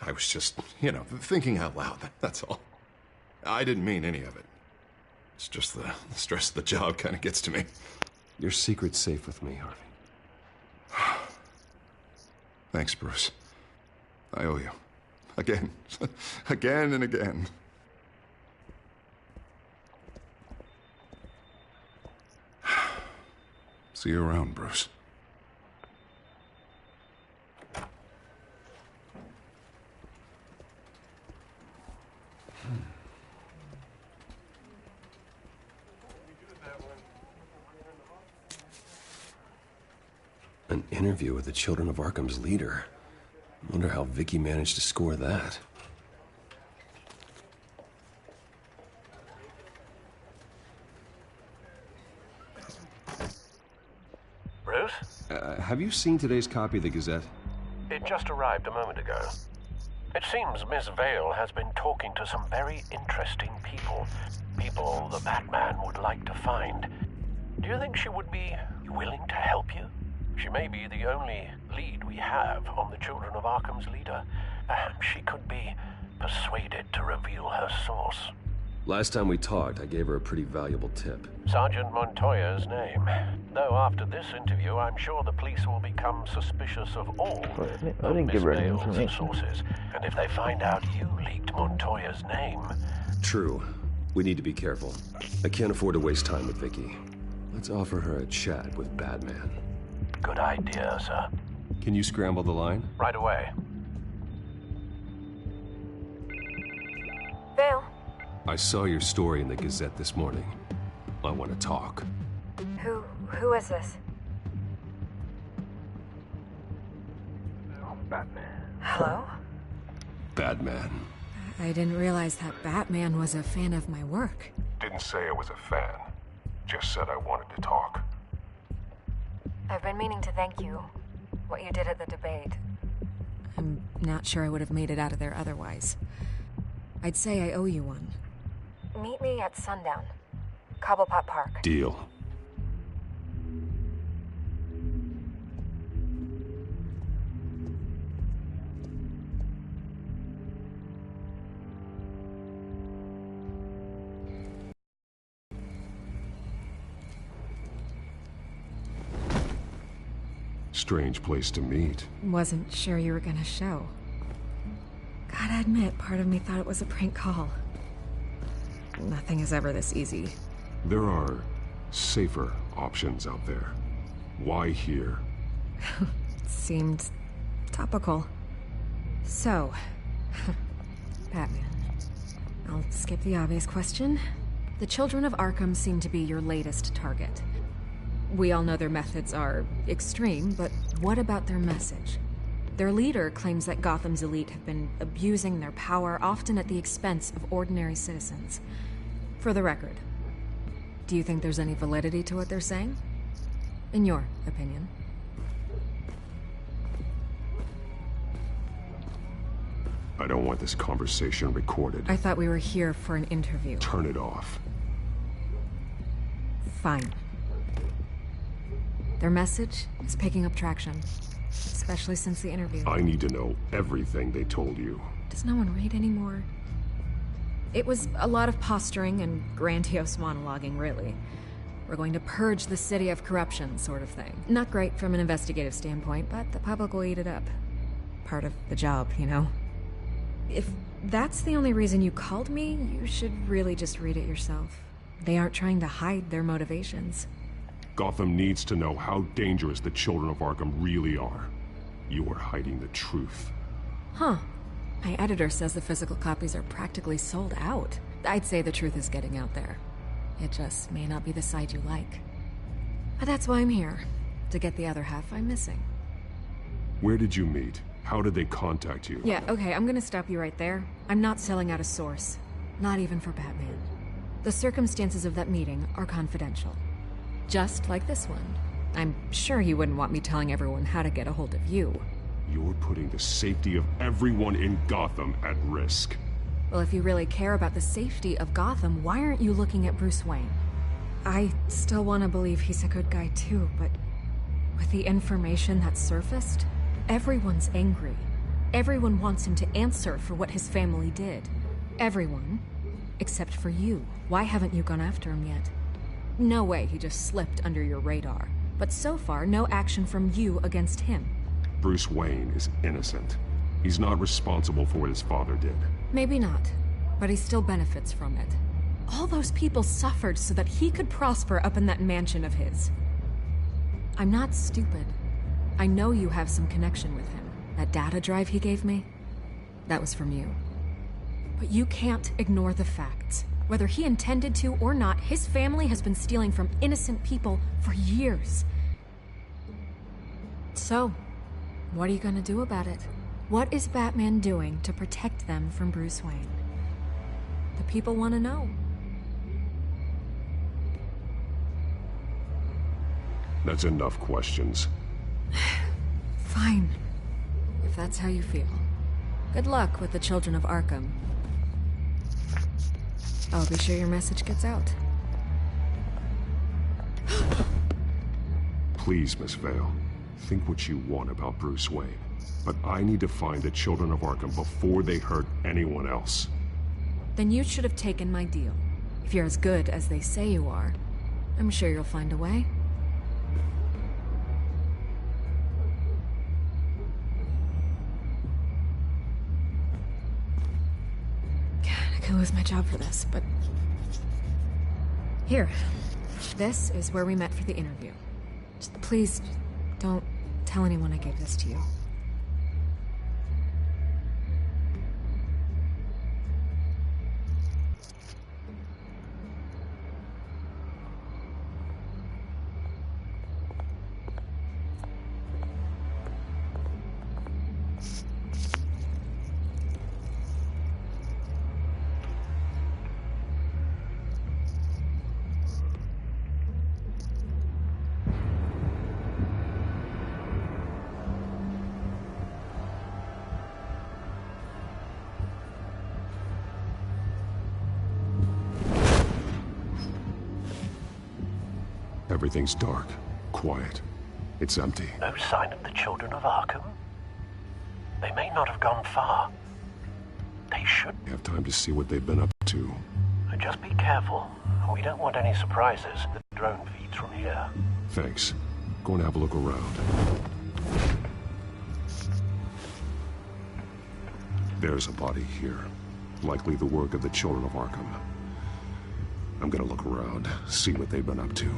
I was just, thinking out loud, that's all. I didn't mean any of it. It's just the stress of the job kind of gets to me. Your secret's safe with me, Harvey. Thanks, Bruce. I owe you. Again. Again and again. See you around, Bruce. An interview with the Children of Arkham's leader. Wonder how Vicky managed to score that. Bruce? Have you seen today's copy of the Gazette? It just arrived a moment ago. It seems Miss Vale has been talking to some very interesting people. People the Batman would like to find. Do you think she would be willing to help you? She may be the only lead we have on the Children of Arkham's leader. Perhaps she could be persuaded to reveal her source. Last time we talked, I gave her a pretty valuable tip. Sergeant Montoya's name. Though after this interview, I'm sure the police will become suspicious of all I didn't give her any Miss Vale's information. sources. And if they find out you leaked Montoya's name... True. We need to be careful. I can't afford to waste time with Vicky. Let's offer her a chat with Batman. Good idea, sir. Can you scramble the line? Right away. Vale. I saw your story in the Gazette this morning. I want to talk. Who is this? Batman. Hello? Batman. I didn't realize that Batman was a fan of my work. Didn't say I was a fan. Just said I wanted to talk. I've been meaning to thank you. What you did at the debate. I'm not sure I would have made it out of there otherwise. I'd say I owe you one. Meet me at sundown. Cobblepot Park. Deal. Strange place to meet. Wasn't sure you were gonna show. Gotta admit, part of me thought it was a prank call. Nothing is ever this easy. There are safer options out there. Why here? Seemed topical. So, Batman. I'll skip the obvious question. The Children of Arkham seem to be your latest target. We all know their methods are extreme, but what about their message? Their leader claims that Gotham's elite have been abusing their power, often at the expense of ordinary citizens. For the record, do you think there's any validity to what they're saying? In your opinion? I don't want this conversation recorded. I thought we were here for an interview. Turn it off. Fine. Their message is picking up traction, especially since the interview. I need to know everything they told you. Does no one read anymore? It was a lot of posturing and grandiose monologuing, really. We're going to purge the city of corruption, sort of thing. Not great from an investigative standpoint, but the public will eat it up. Part of the job, you know? If that's the only reason you called me, you should really just read it yourself. They aren't trying to hide their motivations. Gotham needs to know how dangerous the children of Arkham really are. You are hiding the truth. Huh. My editor says the physical copies are practically sold out. I'd say the truth is getting out there. It just may not be the side you like. But that's why I'm here. To get the other half I'm missing. Where did you meet? How did they contact you? Yeah, okay, I'm gonna stop you right there. I'm not selling out a source. Not even for Batman. The circumstances of that meeting are confidential. Just like this one. I'm sure he wouldn't want me telling everyone how to get a hold of you. You're putting the safety of everyone in Gotham at risk. Well, if you really care about the safety of Gotham, why aren't you looking at Bruce Wayne? I still want to believe he's a good guy too, but with the information that surfaced, everyone's angry. Everyone wants him to answer for what his family did. Everyone, except for you. Why haven't you gone after him yet? No way he just slipped under your radar. But so far, no action from you against him. Bruce Wayne is innocent. He's not responsible for what his father did. Maybe not, but he still benefits from it. All those people suffered so that he could prosper up in that mansion of his. I'm not stupid. I know you have some connection with him. That data drive he gave me, that was from you. But you can't ignore the facts. Whether he intended to or not, his family has been stealing from innocent people for years. So, what are you gonna do about it? What is Batman doing to protect them from Bruce Wayne? The people want to know. That's enough questions. Fine. If that's how you feel. Good luck with the children of Arkham. I'll be sure your message gets out. Please, Miss Vale. Think what you want about Bruce Wayne. But I need to find the children of Arkham before they hurt anyone else. Then you should have taken my deal. If you're as good as they say you are, I'm sure you'll find a way. I could lose my job for this, but... Here. This is where we met for the interview. Just please, don't tell anyone I gave this to you. Everything's dark, quiet. It's empty. No sign of the children of Arkham? They may not have gone far. They should. We have time to see what they've been up to. Just be careful. We don't want any surprises. The drone feeds from here. Thanks. Go and have a look around. There's a body here. Likely the work of the children of Arkham. I'm gonna look around, see what they've been up to.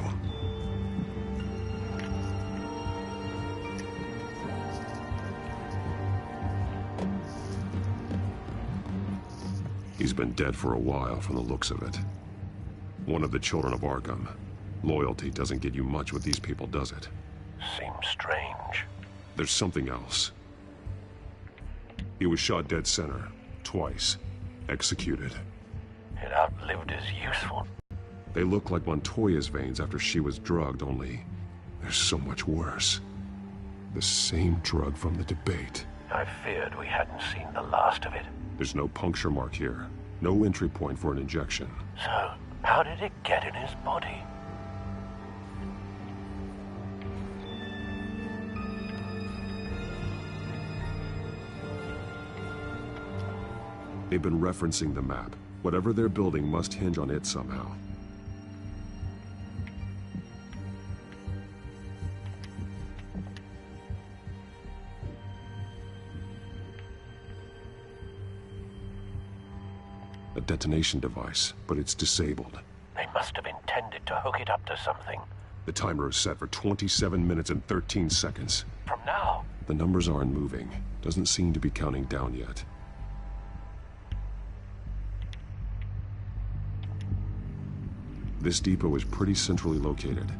He's been dead for a while from the looks of it. One of the children of Arkham. Loyalty doesn't get you much with these people, does it? Seems strange. There's something else. He was shot dead center, twice. Executed. It outlived his useful. They look like Montoya's veins after she was drugged, only they're so much worse. The same drug from the debate. I feared we hadn't seen the last of it. There's no puncture mark here. No entry point for an injection. So, how did it get in his body? They've been referencing the map. Whatever they're building must hinge on it somehow. A detonation device, but it's disabled. They must have intended to hook it up to something. The timer is set for 27 minutes and 13 seconds. From now? The numbers aren't moving. Doesn't seem to be counting down yet. This depot is pretty centrally located.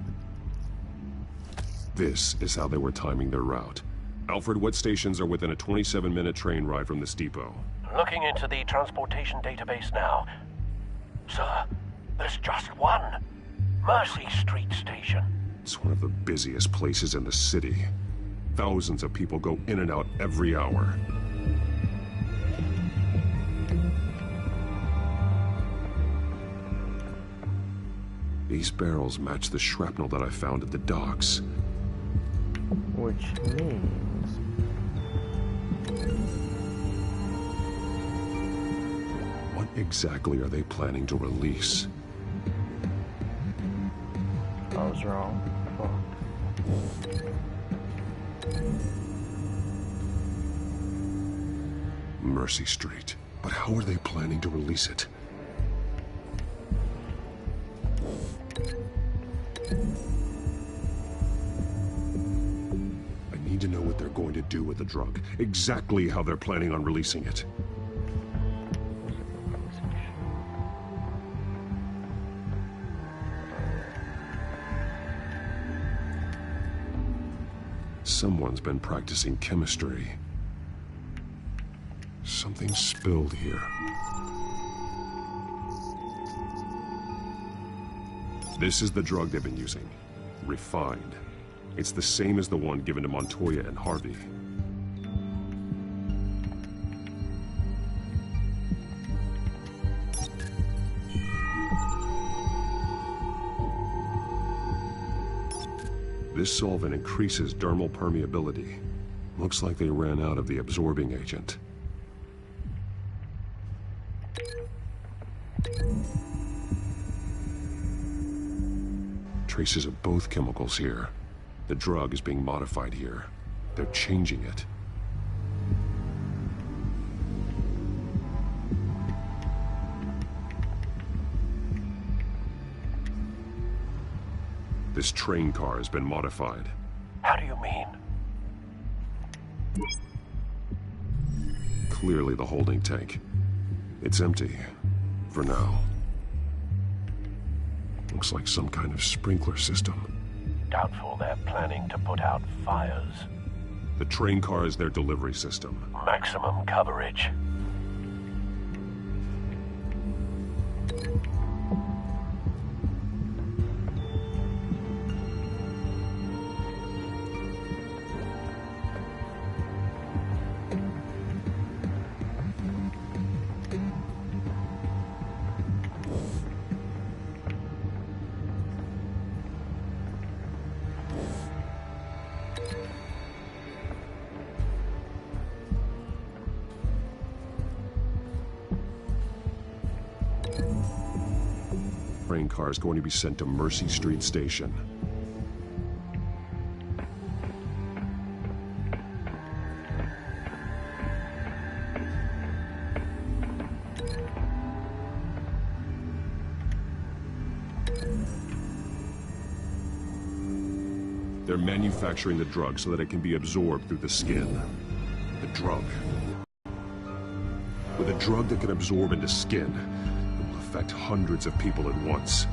This is how they were timing their route. Alfred, what stations are within a 27-minute train ride from this depot? Looking into the transportation database now. Sir, there's just one. Mercy Street Station. It's one of the busiest places in the city. Thousands of people go in and out every hour. These barrels match the shrapnel that I found at the docks. Which means... What exactly are they planning to release? I was wrong. Mercy Street. But how are they planning to release it? I need to know what they're going to do with the drug. Exactly how they're planning on releasing it. Someone's been practicing chemistry. Something spilled here. This is the drug they've been using. Refined. It's the same as the one given to Montoya and Harvey. This solvent increases dermal permeability. Looks like they ran out of the absorbing agent. Traces of both chemicals here. The drug is being modified here. They're changing it. This train car has been modified. How do you mean? Clearly the holding tank. It's empty. For now. Looks like some kind of sprinkler system. Doubtful they're planning to put out fires. The train car is their delivery system. Maximum coverage. Train car is going to be sent to Mercy Street Station. They're manufacturing the drug so that it can be absorbed through the skin. The drug. With a drug that can absorb into skin, it will affect hundreds of people at once.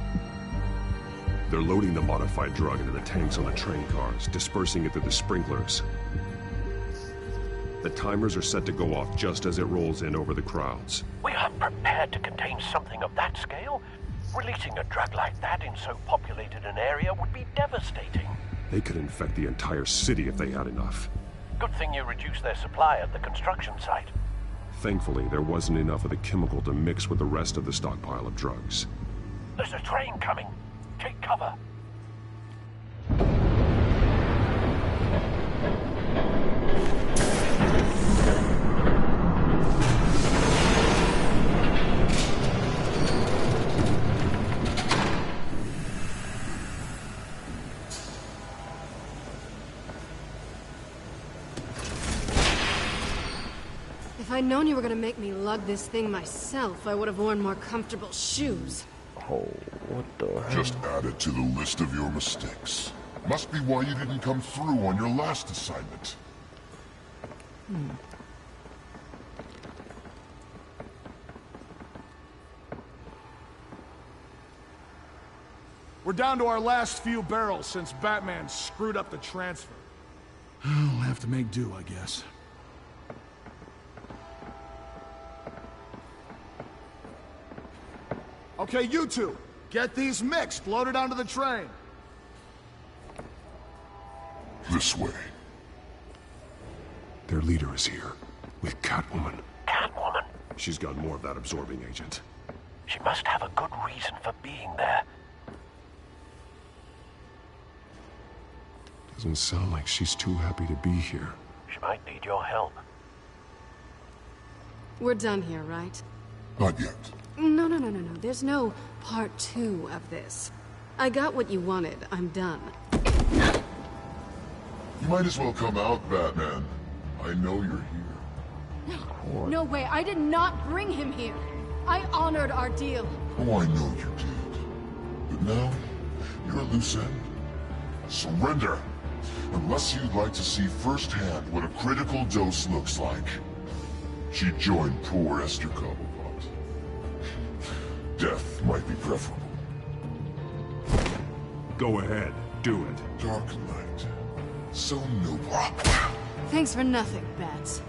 They're loading the modified drug into the tanks on the train cars, dispersing it through the sprinklers. The timers are set to go off just as it rolls in over the crowds. We aren't prepared to contain something of that scale. Releasing a drug like that in so populated an area would be devastating. They could infect the entire city if they had enough. Good thing you reduced their supply at the construction site. Thankfully, there wasn't enough of the chemical to mix with the rest of the stockpile of drugs. There's a train coming. Take cover. If I'd known you were gonna make me lug this thing myself, I would have worn more comfortable shoes. Oh. What the hell? Just add it to the list of your mistakes. Must be why you didn't come through on your last assignment. We're down to our last few barrels since Batman screwed up the transfer. We'll have to make do, I guess. Okay, you two, get these mixed, loaded onto the train. This way. Their leader is here, with Catwoman. Catwoman? She's got more of that absorbing agent. She must have a good reason for being there. Doesn't sound like she's too happy to be here. She might need your help. We're done here, right? Not yet. No. There's no part 2 of this. I got what you wanted. I'm done. You might as well come out, Batman. I know you're here. No way. I did not bring him here. I honored our deal. Oh, I know you did. But now, you're a loose end. Surrender! Unless you'd like to see firsthand what a critical dose looks like. She joined poor Esther Cobblepot. Death might be preferable. Go ahead, do it. Dark Knight. So noble. Thanks for nothing, Bats.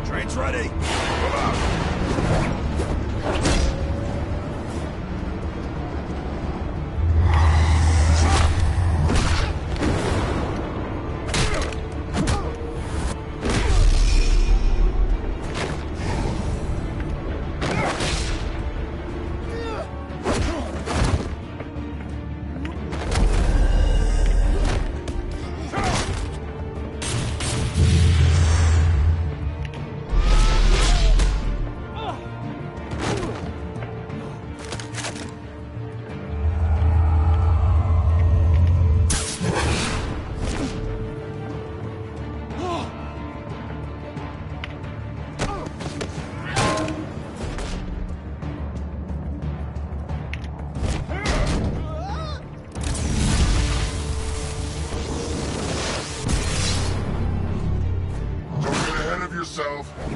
Train's ready. Move out.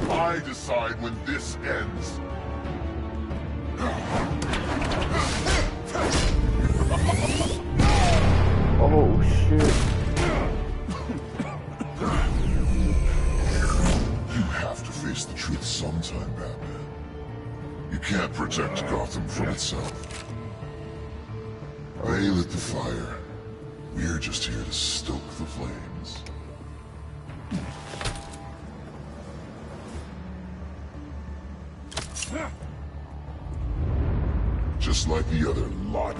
I decide when this ends. Oh shit. You have to face the truth sometime, Batman. You can't protect Gotham from itself. They lit the fire. We're just here to stoke the flames. Just like the other lot.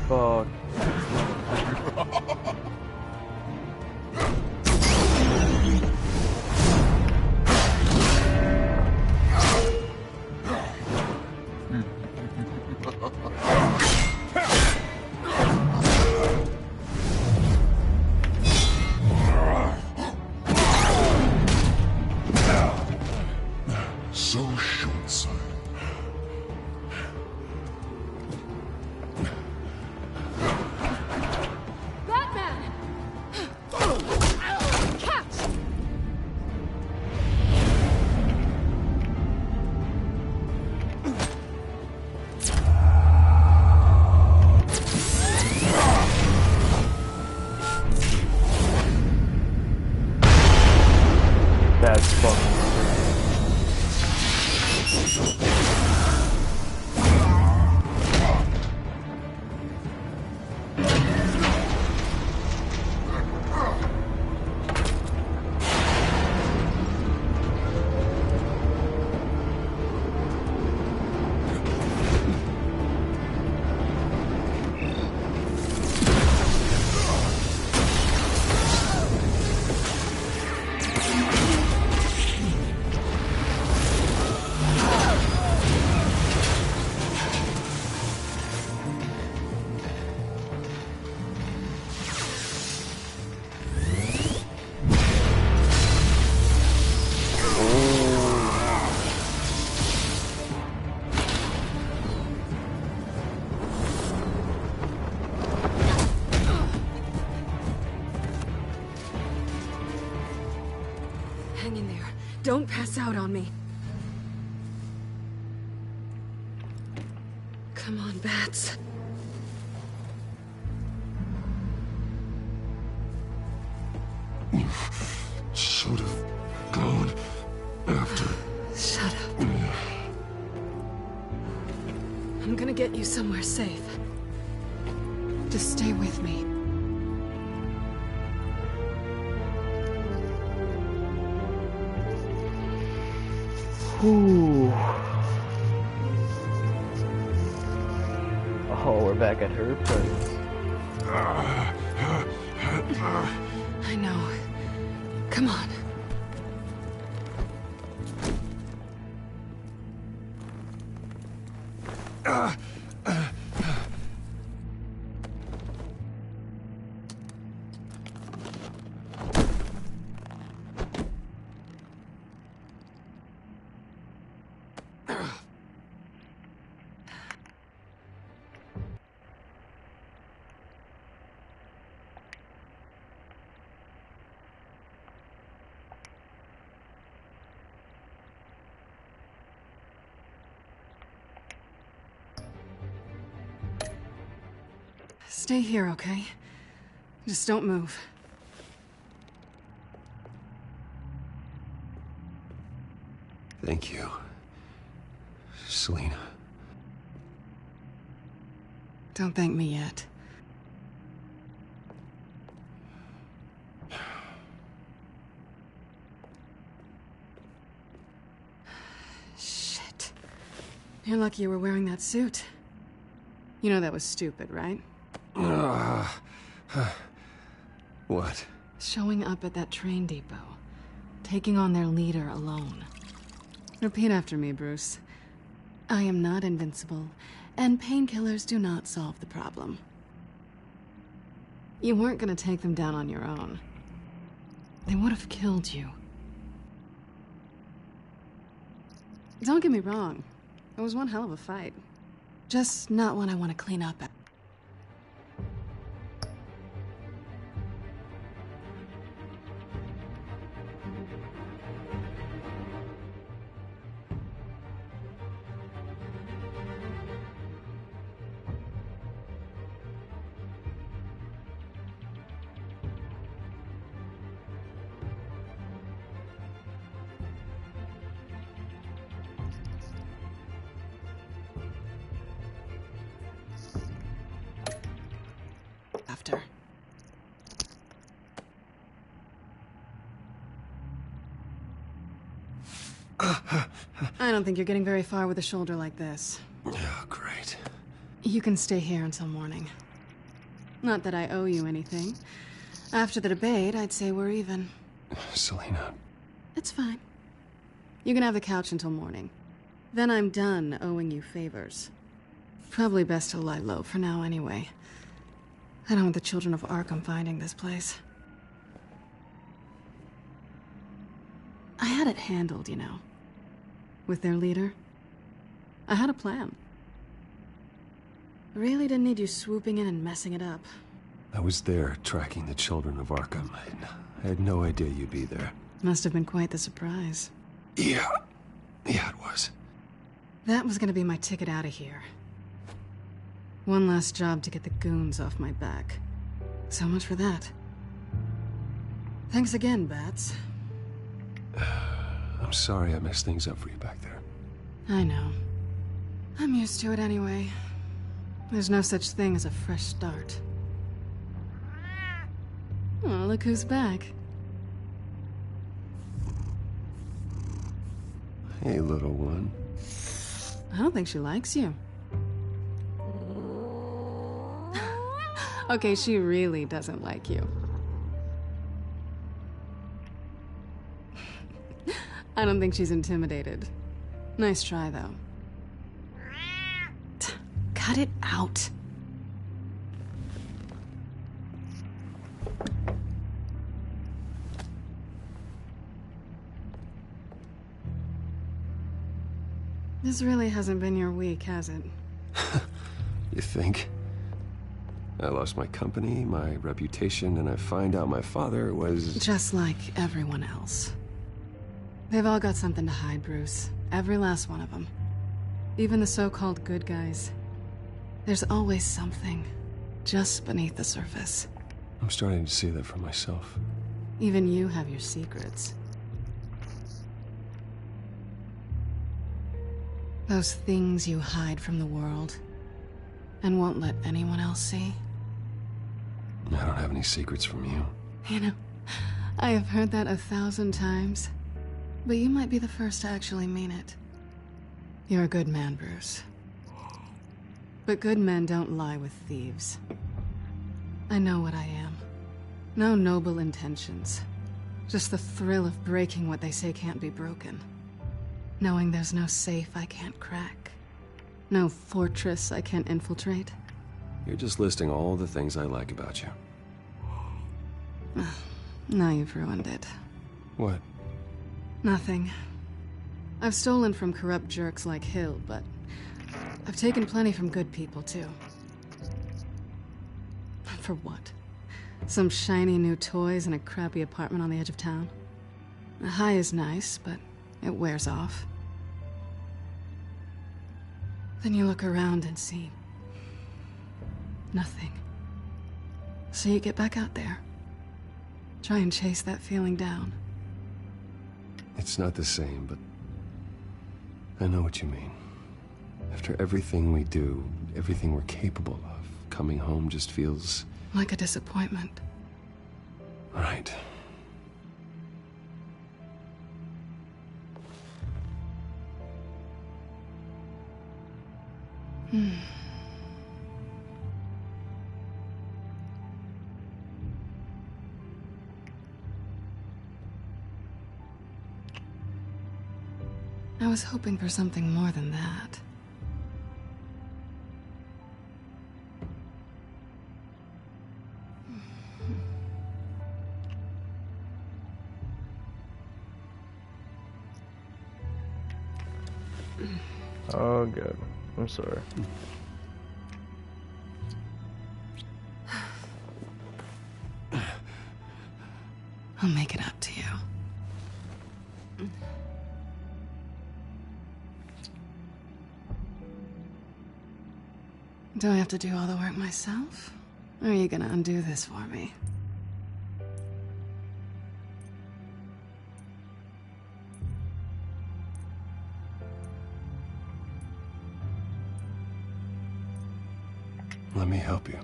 Fuck. Don't pass out on me. Come on, Bats. You should have gone after. Shut up. I'm gonna get you somewhere safe. Just stay with me. Ooh. Oh, we're back at her place. I know. Come on. Stay here, okay? Just don't move. Thank you, Selina. Don't thank me yet. Shit. You're lucky you were wearing that suit. You know that was stupid, right? What? Showing up at that train depot. Taking on their leader alone. Repeat after me, Bruce. I am not invincible, and painkillers do not solve the problem. You weren't gonna take them down on your own. They would have killed you. Don't get me wrong. It was one hell of a fight. Just not one I want to clean up at. After. I don't think you're getting very far with a shoulder like this. Oh, great. You can stay here until morning. Not that I owe you anything. After the debate, I'd say we're even. Selina. It's fine. You can have the couch until morning. Then I'm done owing you favors. Probably best to lie low for now anyway. I don't want the children of Arkham finding this place. I had it handled, you know. With their leader. I had a plan. Really didn't need you swooping in and messing it up. I was there tracking the children of Arkham. I had no idea you'd be there. Must have been quite the surprise. Yeah. Yeah, it was. That was gonna be my ticket out of here. One last job to get the goons off my back. So much for that. Thanks again, Bats. I'm sorry I messed things up for you back there. I know. I'm used to it anyway. There's no such thing as a fresh start. Oh, look who's back. Hey, little one. I don't think she likes you. Okay, she really doesn't like you. I don't think she's intimidated. Nice try, though. Cut it out. This really hasn't been your week, has it? You think? I lost my company, my reputation, and I find out my father was... Just like everyone else. They've all got something to hide, Bruce. Every last one of them. Even the so-called good guys. There's always something just beneath the surface. I'm starting to see that for myself. Even you have your secrets. Those things you hide from the world and won't let anyone else see. I don't have any secrets from you. You know, I have heard that 1,000 times, but you might be the first to actually mean it. You're a good man, Bruce. But good men don't lie with thieves. I know what I am. No noble intentions. Just the thrill of breaking what they say can't be broken. Knowing there's no safe I can't crack. No fortress I can't infiltrate. You're just listing all the things I like about you. Now you've ruined it. What? Nothing. I've stolen from corrupt jerks like Hill, but I've taken plenty from good people, too. For what? Some shiny new toys and a crappy apartment on the edge of town? A high is nice, but it wears off. Then you look around and see nothing. So you get back out there. Try and chase that feeling down. It's not the same, but I know what you mean. After everything we do, everything we're capable of, coming home just feels... like a disappointment. Right. I was hoping for something more than that. Oh, good. I'm sorry. I'll make it up to you. Do I have to do all the work myself? Or are you gonna undo this for me? Let me help you.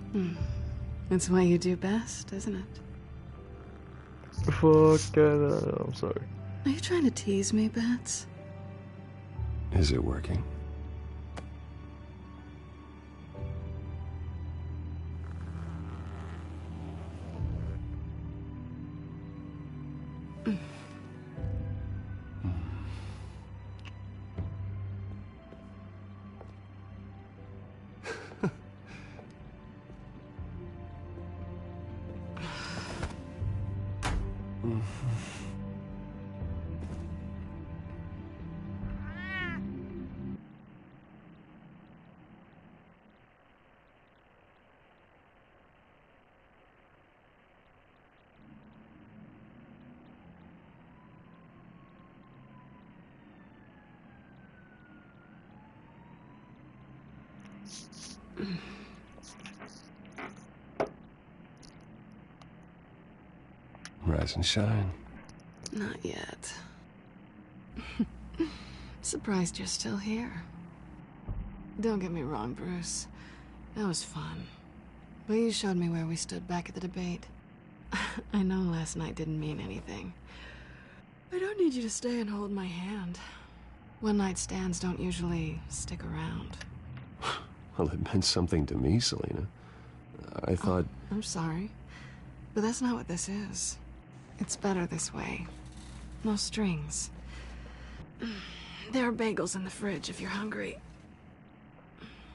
It's what you do best, isn't it? Fuck, I'm sorry. Are you trying to tease me, Bats? Is it working? Rise and shine. Not yet. Surprised you're still here. Don't get me wrong, Bruce. That was fun. But you showed me where we stood back at the debate. I know last night didn't mean anything. I don't need you to stay and hold my hand. One-night stands don't usually stick around. Well, it meant something to me, Selena. I thought... I'm sorry, but that's not what this is. It's better this way. No strings. There are bagels in the fridge if you're hungry.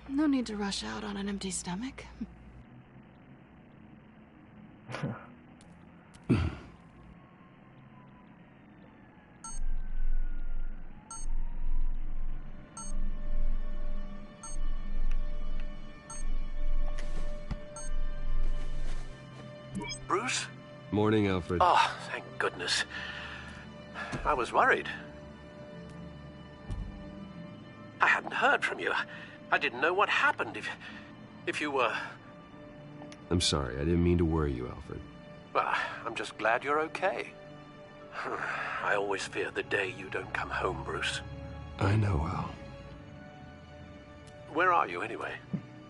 No need to rush out on an empty stomach. Bruce? Morning, Alfred. Oh, thank goodness. I was worried. I hadn't heard from you. I didn't know what happened if you were... I'm sorry, I didn't mean to worry you, Alfred. Well, I'm just glad you're okay. I always fear the day you don't come home, Bruce. I know, Al. Where are you, anyway?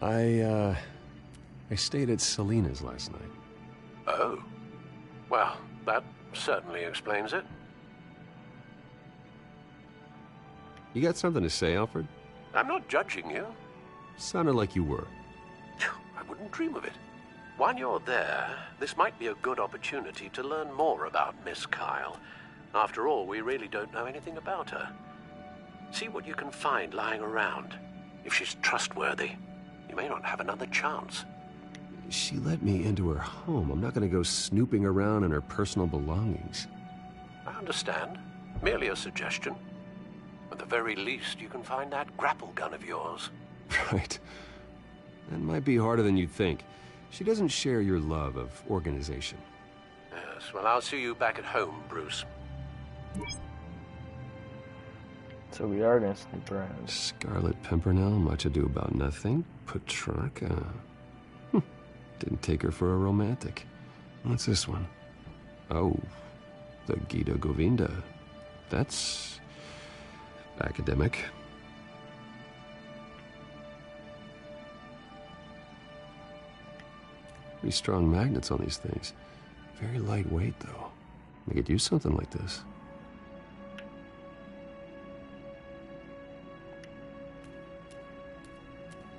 I stayed at Selena's last night. Oh. Well, that certainly explains it. You got something to say, Alfred? I'm not judging you. Sounded like you were. I wouldn't dream of it. While you're there, this might be a good opportunity to learn more about Miss Kyle. After all, we really don't know anything about her. See what you can find lying around. If she's trustworthy, you may not have another chance. She let me into her home. I'm not going to go snooping around in her personal belongings. I understand. Merely a suggestion. At the very least, you can find that grapple gun of yours. Right. That might be harder than you'd think. She doesn't share your love of organization. Yes, well, I'll see you back at home, Bruce. So we are gonna snoop around. Scarlet Pimpernel, Much Ado About Nothing, Petrarca. Didn't take her for a romantic. What's this one? Oh, the Gita Govinda. That's academic. Pretty strong magnets on these things. Very lightweight, though. We could use something like this.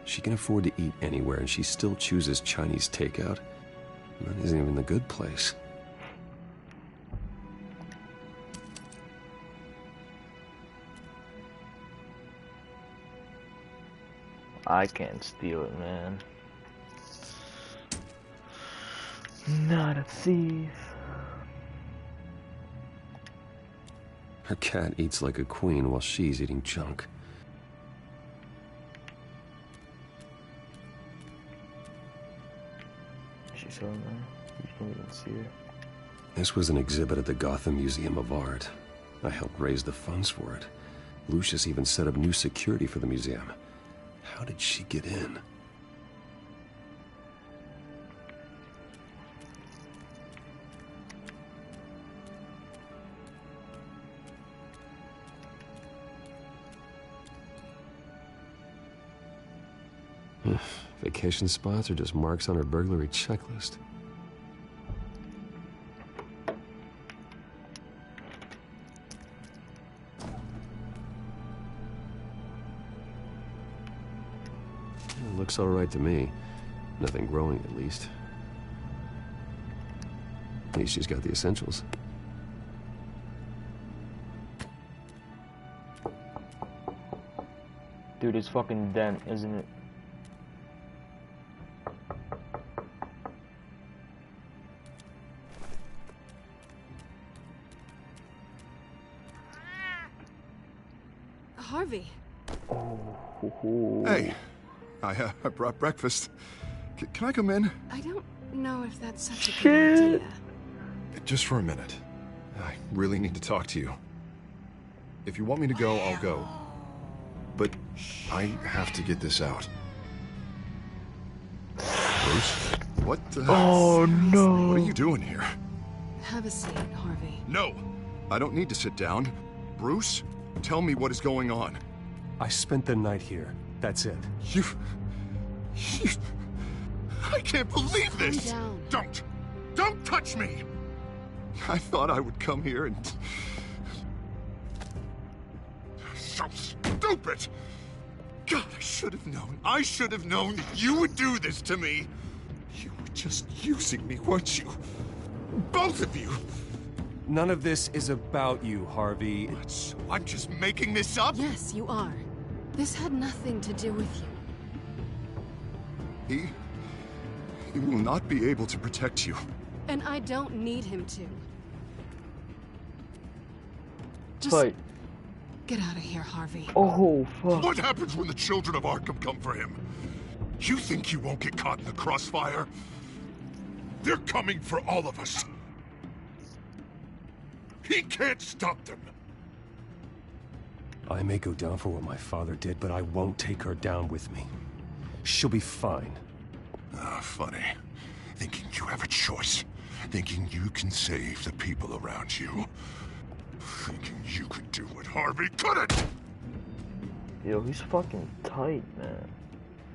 She can afford to eat anywhere, and she still chooses Chinese takeout. That isn't even the good place. I can't steal it, man. Not a thief. Her cat eats like a queen while she's eating junk. She's so there. You can't even see her. This was an exhibit at the Gotham Museum of Art. I helped raise the funds for it. Lucius even set up new security for the museum. How did she get in? Vacation spots are just marks on her burglary checklist. It looks all right to me. Nothing growing, at least. At least she's got the essentials. Dude, it's fucking dent, isn't it? Harvey. Hey, I brought breakfast. Can I come in? I don't know if that's such a good idea. Just for a minute. I really need to talk to you. If you want me to go, I'll go. But I have to get this out. Bruce? What the... Oh, no. What are you doing here? Have a seat, Harvey. No! I don't need to sit down. Bruce, tell me what is going on. I spent the night here. That's it. You... I can't believe this! Calm down. Don't touch me! I thought I would come here and... So stupid! God, I should have known that you would do this to me! You were just using me, weren't you? Both of you! None of this is about you, Harvey. What, so I'm just making this up? Yes, you are. This had nothing to do with you. He will not be able to protect you. And I don't need him to. Just Fight. get out of here, Harvey. Oh, fuck. What happens when the children of Arkham come for him? You think you won't get caught in the crossfire? They're coming for all of us. He can't stop them! I may go down for what my father did, but I won't take her down with me. She'll be fine. Ah, funny. Thinking you have a choice. Thinking you can save the people around you. Thinking you could do what Harvey couldn't! Yo, he's fucking tight, man.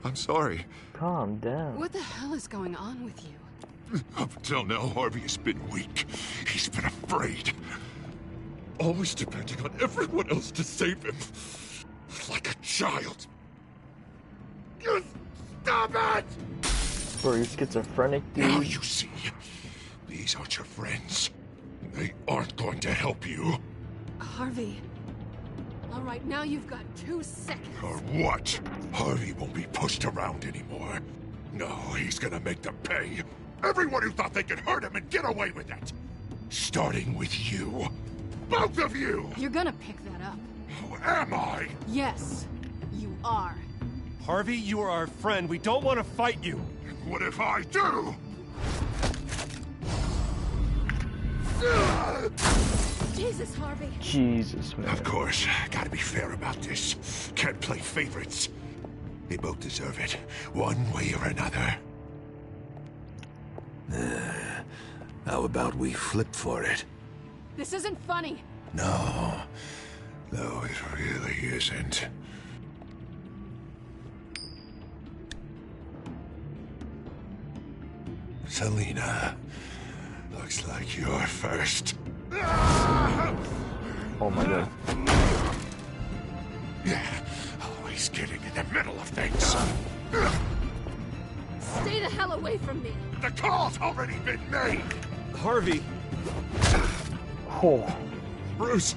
I'm sorry. Calm down. What the hell is going on with you? Up until now, Harvey has been weak. He's been afraid. Always depending on everyone else to save him. Like a child. You stop it! Bro, you're schizophrenic, dude. Now you see. These aren't your friends. They aren't going to help you. Harvey. All right, now you've got 2 seconds. Or what? Harvey won't be pushed around anymore. No, he's gonna make them pay. Everyone who thought they could hurt him and get away with it. Starting with you. Both of you! You're gonna pick that up. Who am I? Yes, you are. Harvey, you are our friend. We don't want to fight you. What if I do? Jesus, Harvey. Jesus, man. Of course. Gotta be fair about this. Can't play favorites. They both deserve it, one way or another. How about we flip for it? This isn't funny. No. No, it really isn't. Selina, looks like you're first. Oh my god. Yeah, always getting in the middle of things. Stay the hell away from me. The call's already been made. Harvey. Oh. Bruce.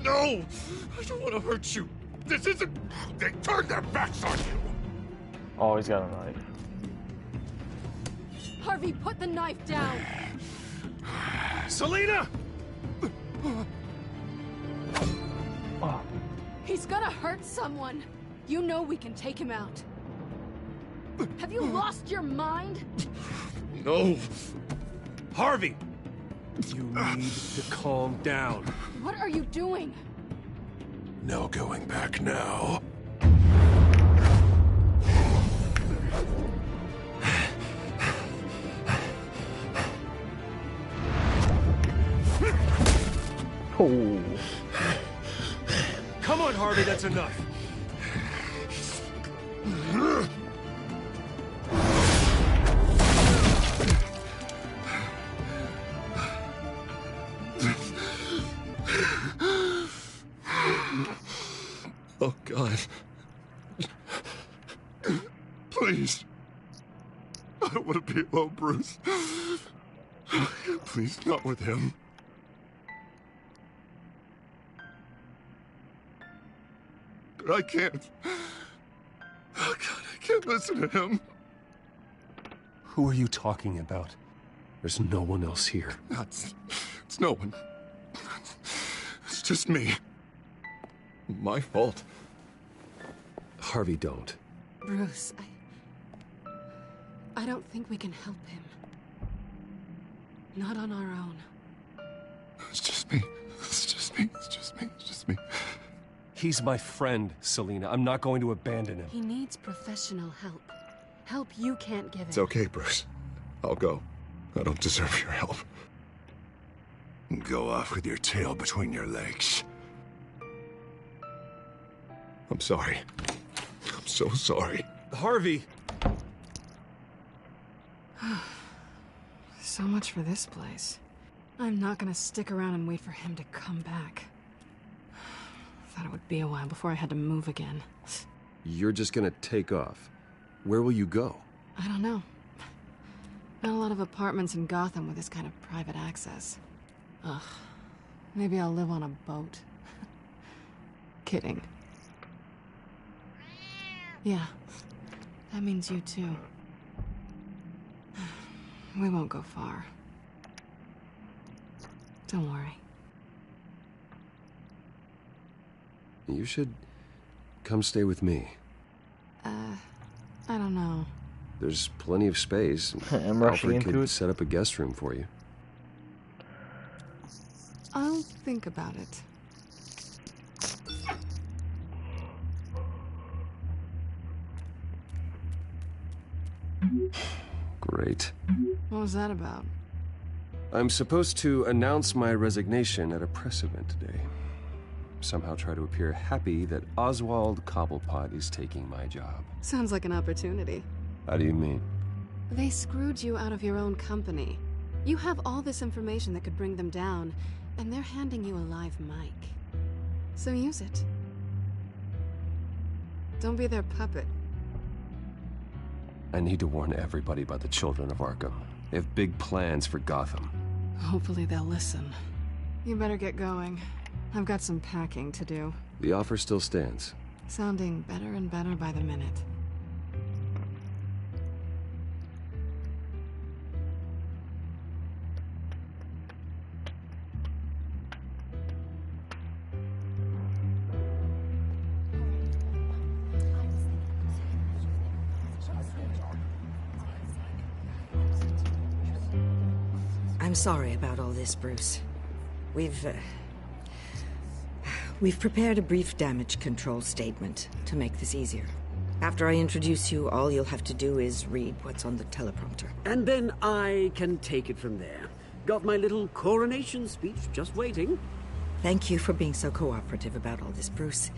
No! I don't want to hurt you. This isn't... They turned their backs on you. Oh, he's got a knife. Harvey, put the knife down. Selina! Oh. He's gonna hurt someone. You know we can take him out. Have you lost your mind? No. Harvey! You need to calm down. What are you doing? No going back now. Oh. Come on, Harvey, that's enough. Oh, God. Please. I don't want to be alone, Bruce. Please, not with him. But I can't. Oh, God, I can't listen to him. Who are you talking about? There's no one else here. It's no one. It's just me. My fault. Harvey, don't. Bruce, I don't think we can help him. Not on our own. It's just me. It's just me. It's just me. It's just me. He's my friend, Selina. I'm not going to abandon him. He needs professional help. Help you can't give him. It's okay, Bruce. I'll go. I don't deserve your help. Go off with your tail between your legs. I'm sorry. I'm so sorry. Harvey! So much for this place. I'm not gonna stick around and wait for him to come back. Thought it would be a while before I had to move again. You're just gonna take off. Where will you go? I don't know. Not a lot of apartments in Gotham with this kind of private access. Ugh. Maybe I'll live on a boat. Kidding. Yeah. That means you too. We won't go far. Don't worry. You should come stay with me. I don't know. There's plenty of space. I'm rushing Alfred into could it. set up a guest room for you. think about it. Great. What was that about? I'm supposed to announce my resignation at a press event today. Somehow try to appear happy that Oswald Cobblepot is taking my job. Sounds like an opportunity. How do you mean? They screwed you out of your own company. You have all this information that could bring them down, and they're handing you a live mic. So use it. Don't be their puppet. I need to warn everybody about the children of Arkham. They have big plans for Gotham. Hopefully they'll listen. You better get going. I've got some packing to do. The offer still stands. Sounding better and better by the minute. I'm sorry about all this, Bruce. We've prepared a brief damage control statement to make this easier. After I introduce you, all you'll have to do is read what's on the teleprompter. And then I can take it from there. Got my little coronation speech just waiting. Thank you for being so cooperative about all this, Bruce.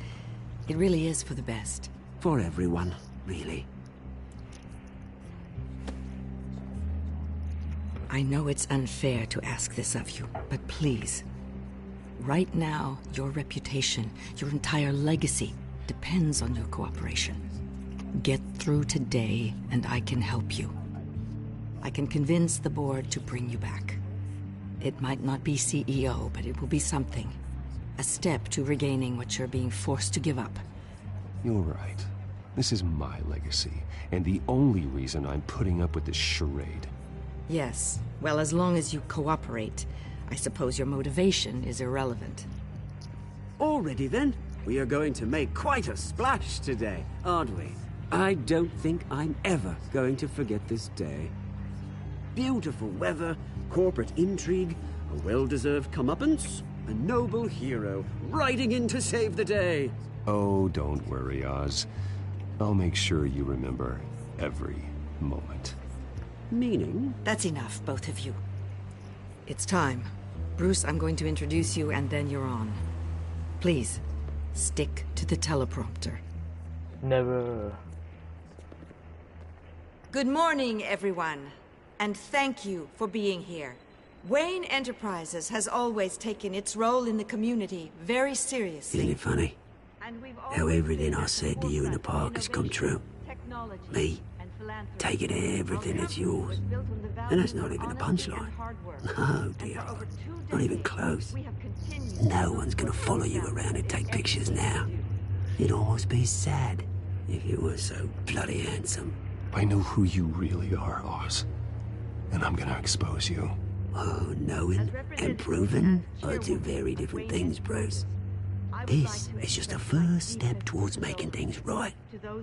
It really is for the best. For everyone, really. I know it's unfair to ask this of you, but please. Right now, your reputation, your entire legacy, depends on your cooperation. Get through today, and I can help you. I can convince the board to bring you back. It might not be CEO, but it will be something. A step to regaining what you're being forced to give up. You're right. This is my legacy, and the only reason I'm putting up with this charade. Yes. Well, as long as you cooperate, I suppose your motivation is irrelevant. Already then, we are going to make quite a splash today, aren't we? I don't think I'm ever going to forget this day. Beautiful weather, corporate intrigue, a well-deserved comeuppance, a noble hero riding in to save the day. Oh, don't worry, Oz. I'll make sure you remember every moment. Meaning? That's enough, both of you. It's time. Bruce, I'm going to introduce you, and then you're on. Please, stick to the teleprompter. Never. Good morning, everyone, and thank you for being here. Wayne Enterprises has always taken its role in the community very seriously. Isn't it funny? How everything I said to you in the park has come true. Me, taking everything that's yours. And that's not even a punchline. No, dear. Not even close. No one's gonna follow you around and take pictures now. It'd almost be sad if you were so bloody handsome. I know who you really are, Oz. And I'm gonna expose you. Oh, knowing and proving are two very different things, Bruce. This is just a first step towards making things right.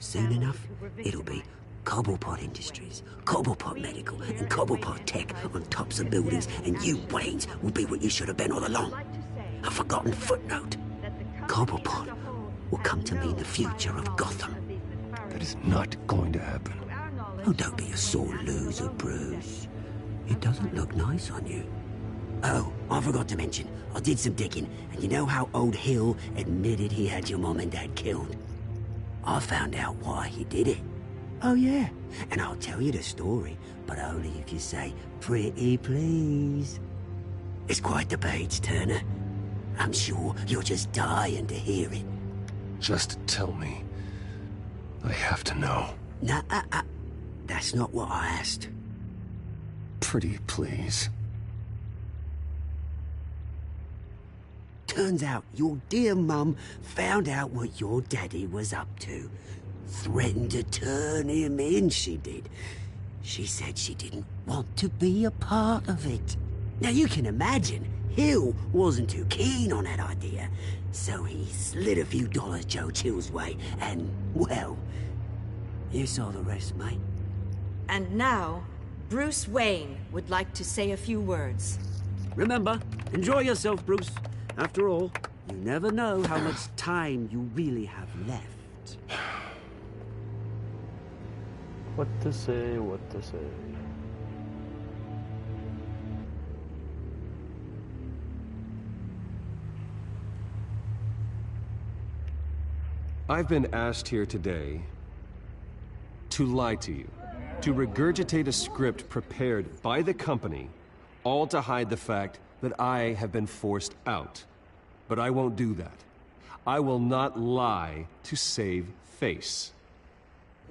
Soon enough, it'll be Cobblepot Industries, Cobblepot Medical, and Cobblepot Tech on tops of buildings, and you, Waynes, will be what you should have been all along. A forgotten footnote. Cobblepot will come to mean the future of Gotham. That is not going to happen. Oh, don't be a sore loser, Bruce. It doesn't look nice on you. Oh, I forgot to mention, I did some digging, and you know how old Hill admitted he had your mom and dad killed? I found out why he did it. Oh yeah, and I'll tell you the story, but only if you say, pretty please. It's quite the page, Turner. I'm sure you're just dying to hear it. Just tell me. I have to know. Nah, that's not what I asked. Pretty please. Turns out your dear mum found out what your daddy was up to. Threatened to turn him in, she did. She said she didn't want to be a part of it. Now you can imagine, Hill wasn't too keen on that idea. So he slid a few dollars Joe Chill's way, and, well, you saw the rest, mate. And now, Bruce Wayne would like to say a few words. Remember, enjoy yourself, Bruce. After all, you never know how much time you really have left. What to say, what to say. I've been asked here today to lie to you, to regurgitate a script prepared by the company, all to hide the fact that I have been forced out. But I won't do that. I will not lie to save face.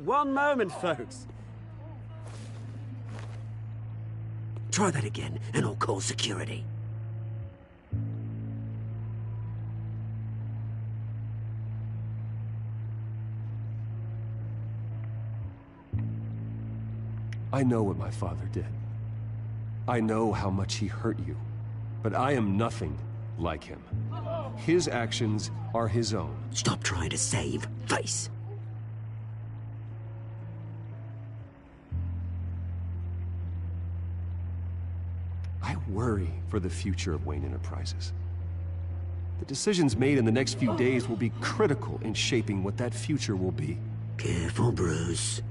One moment, folks. Try that again, and I'll call security. I know what my father did. I know how much he hurt you. But I am nothing like him. His actions are his own. Stop trying to save face. I worry for the future of Wayne Enterprises. The decisions made in the next few days will be critical in shaping what that future will be. Careful, Bruce.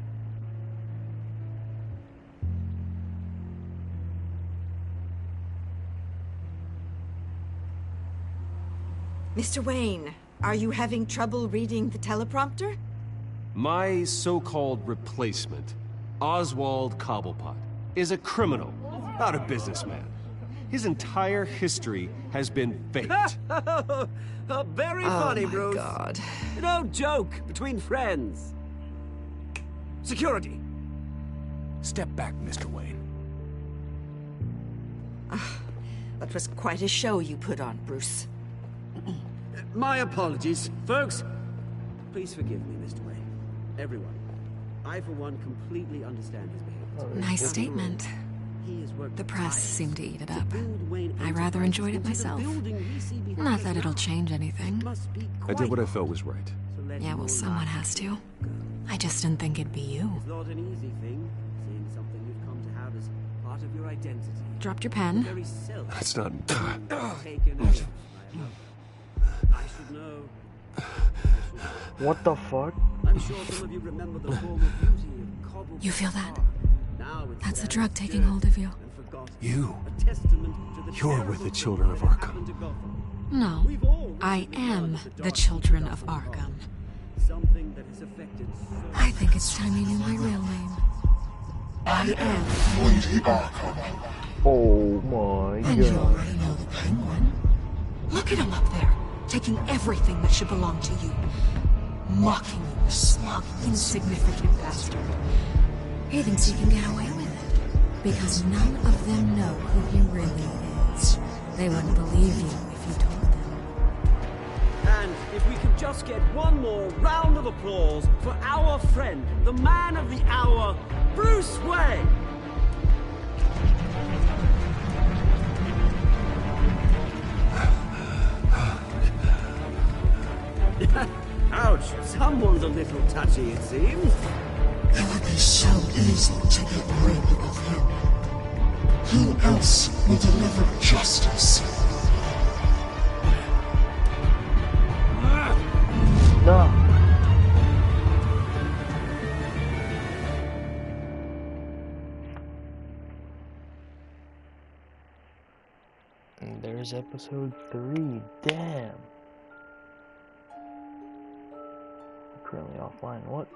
Mr. Wayne, are you having trouble reading the teleprompter? My so-called replacement, Oswald Cobblepot, is a criminal, not a businessman. His entire history has been faked. Very funny, Bruce. Oh, my God. No joke between friends. Security. Step back, Mr. Wayne. That was quite a show you put on, Bruce. My apologies. Folks, please forgive me, Mr. Wayne. Everyone. I, for one, completely understand his behavior. Nice statement. The press seemed to eat it up. I rather enjoyed it myself. Not that it'll change anything. I did what I felt was right. Yeah, well, someone has to. I just didn't think it'd be you. It's not an easy thing, seeing something you've come to have as part of your identity. Dropped your pen. That's not... I should know. What the fuck? I'm sure some of you remember the form of beauty of cobble. You feel that? Now it's That's a drug taking hold of you. You. A testament to the You're with the children of Arkham. No, I am the children of Arkham. Something that has affected so I think it's time you knew my real name. I am Lady Arkham. Oh my And you god. already know the Penguin. Look at him up there, taking everything that should belong to you. Mocking you, smug, insignificant bastard. He thinks he can get away with it. Because none of them know who he really is. They wouldn't believe you if you told them. And if we could just get one more round of applause for our friend, the man of the hour, Bruce Wayne! Ouch, someone's a little touchy, it seems. It would be so easy to get rid of him. Who else will deliver justice? No. And there's episode 3. Damn. Currently offline. What?